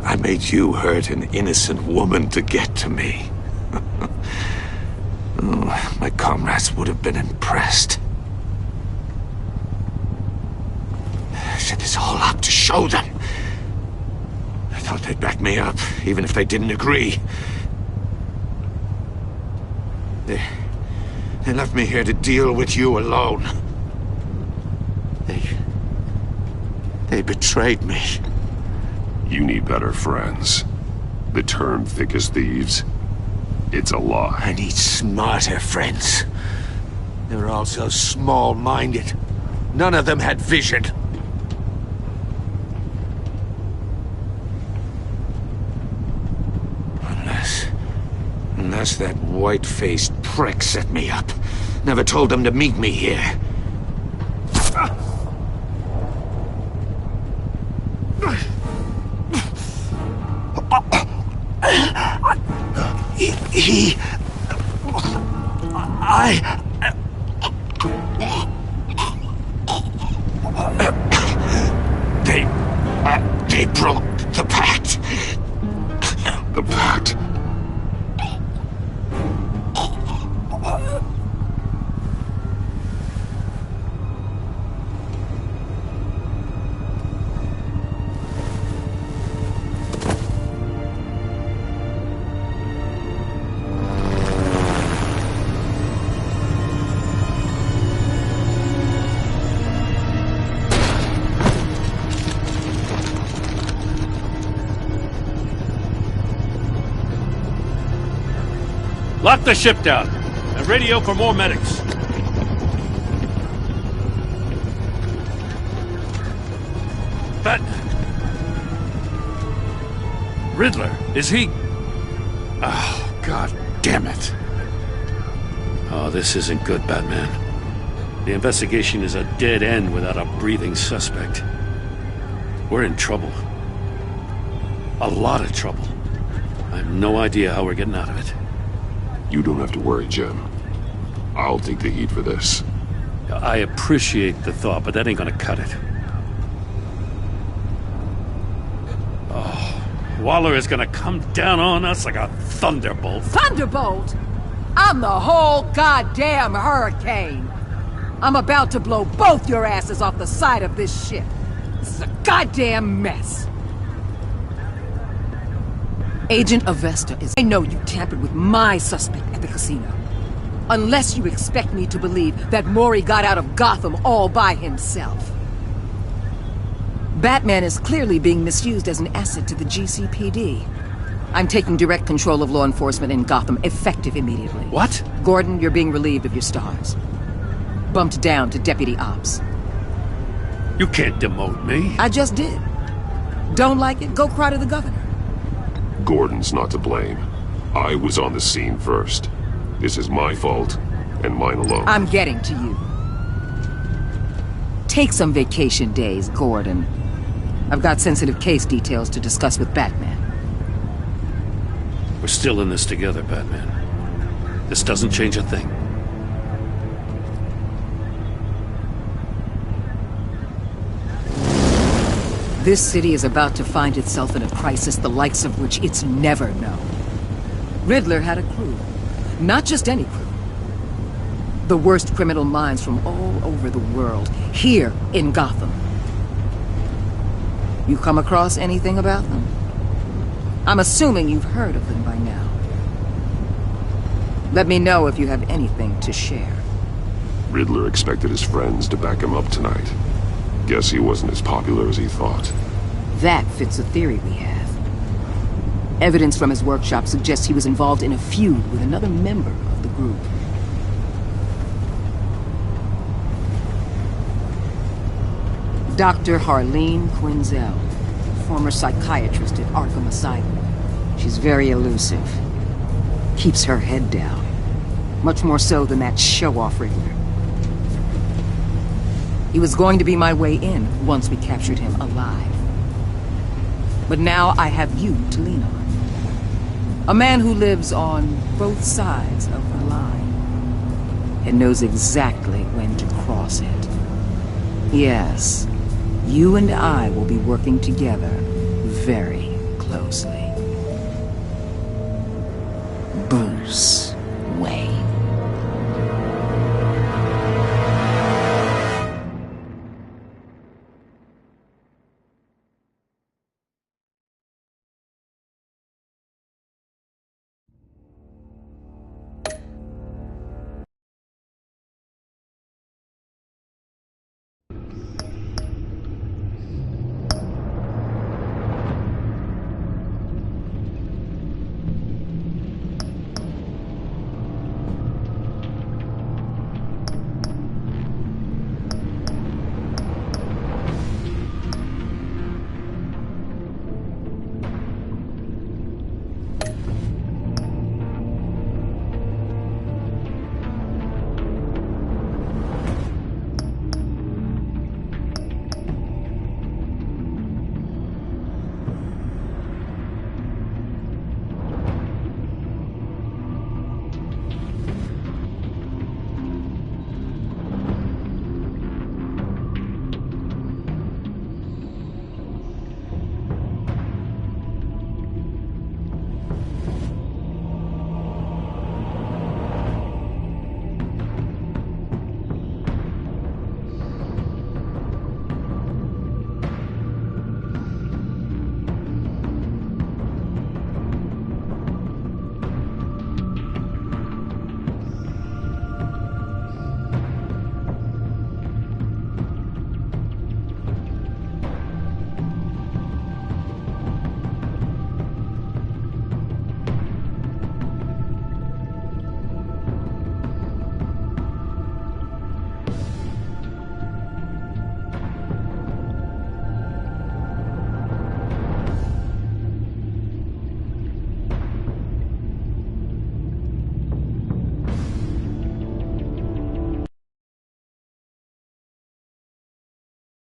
F: I made you hurt an innocent woman to get to me. Oh, my comrades would have been impressed. I set this all up to show them. I thought they'd back me up, even if they didn't agree. They left me here to deal with you alone. They betrayed me.
H: You need better friends. The term thick as thieves, it's a lie.
F: I need smarter friends. They were all so small-minded. None of them had vision. Unless that white-faced prick set me up. Never told them to meet me here. They broke the pact.
H: The pact?
J: Lock the ship down and radio for more medics. But Riddler, is he? Oh, God damn it. Oh, this isn't good, Batman. The investigation is a dead end without a breathing suspect. We're in trouble. A lot of trouble. I have no idea how we're getting out of it.
H: You don't have to worry, Jim. I'll take the heat for this.
J: I appreciate the thought, but that ain't gonna cut it. Oh, Waller is gonna come down on us like a thunderbolt.
M: Thunderbolt? I'm the whole goddamn hurricane. I'm about to blow both your asses off the side of this ship. This is a goddamn mess. Agent Avesta is... I know you tampered with my suspect at the casino. Unless you expect me to believe that Mori got out of Gotham all by himself. Batman is clearly being misused as an asset to the GCPD. I'm taking direct control of law enforcement in Gotham, effective immediately.
J: What?
M: Gordon, you're being relieved of your stars. Bumped down to Deputy Ops.
J: You can't demote me.
M: I just did. Don't like it? Go cry to the governor.
H: Gordon's not to blame. I was on the scene first. This is my fault, and mine alone.
M: I'm getting to you. Take some vacation days, Gordon. I've got sensitive case details to discuss with Batman.
J: We're still in this together, Batman. This doesn't change a thing.
M: This city is about to find itself in a crisis the likes of which it's never known. Riddler had a crew. Not just any crew. The worst criminal minds from all over the world, here in Gotham. You come across anything about them? I'm assuming you've heard of them by now. Let me know if you have anything to share.
H: Riddler expected his friends to back him up tonight. Guess he wasn't as popular as he thought.
M: That fits a theory we have. Evidence from his workshop suggests he was involved in a feud with another member of the group. Dr. Harleen Quinzel, former psychiatrist at Arkham Asylum. She's very elusive. Keeps her head down. Much more so than that show-off Riddler. He was going to be my way in once we captured him alive. But now I have you to lean on. A man who lives on both sides of the line and knows exactly when to cross it. Yes, you and I will be working together very closely. Bruce Wayne.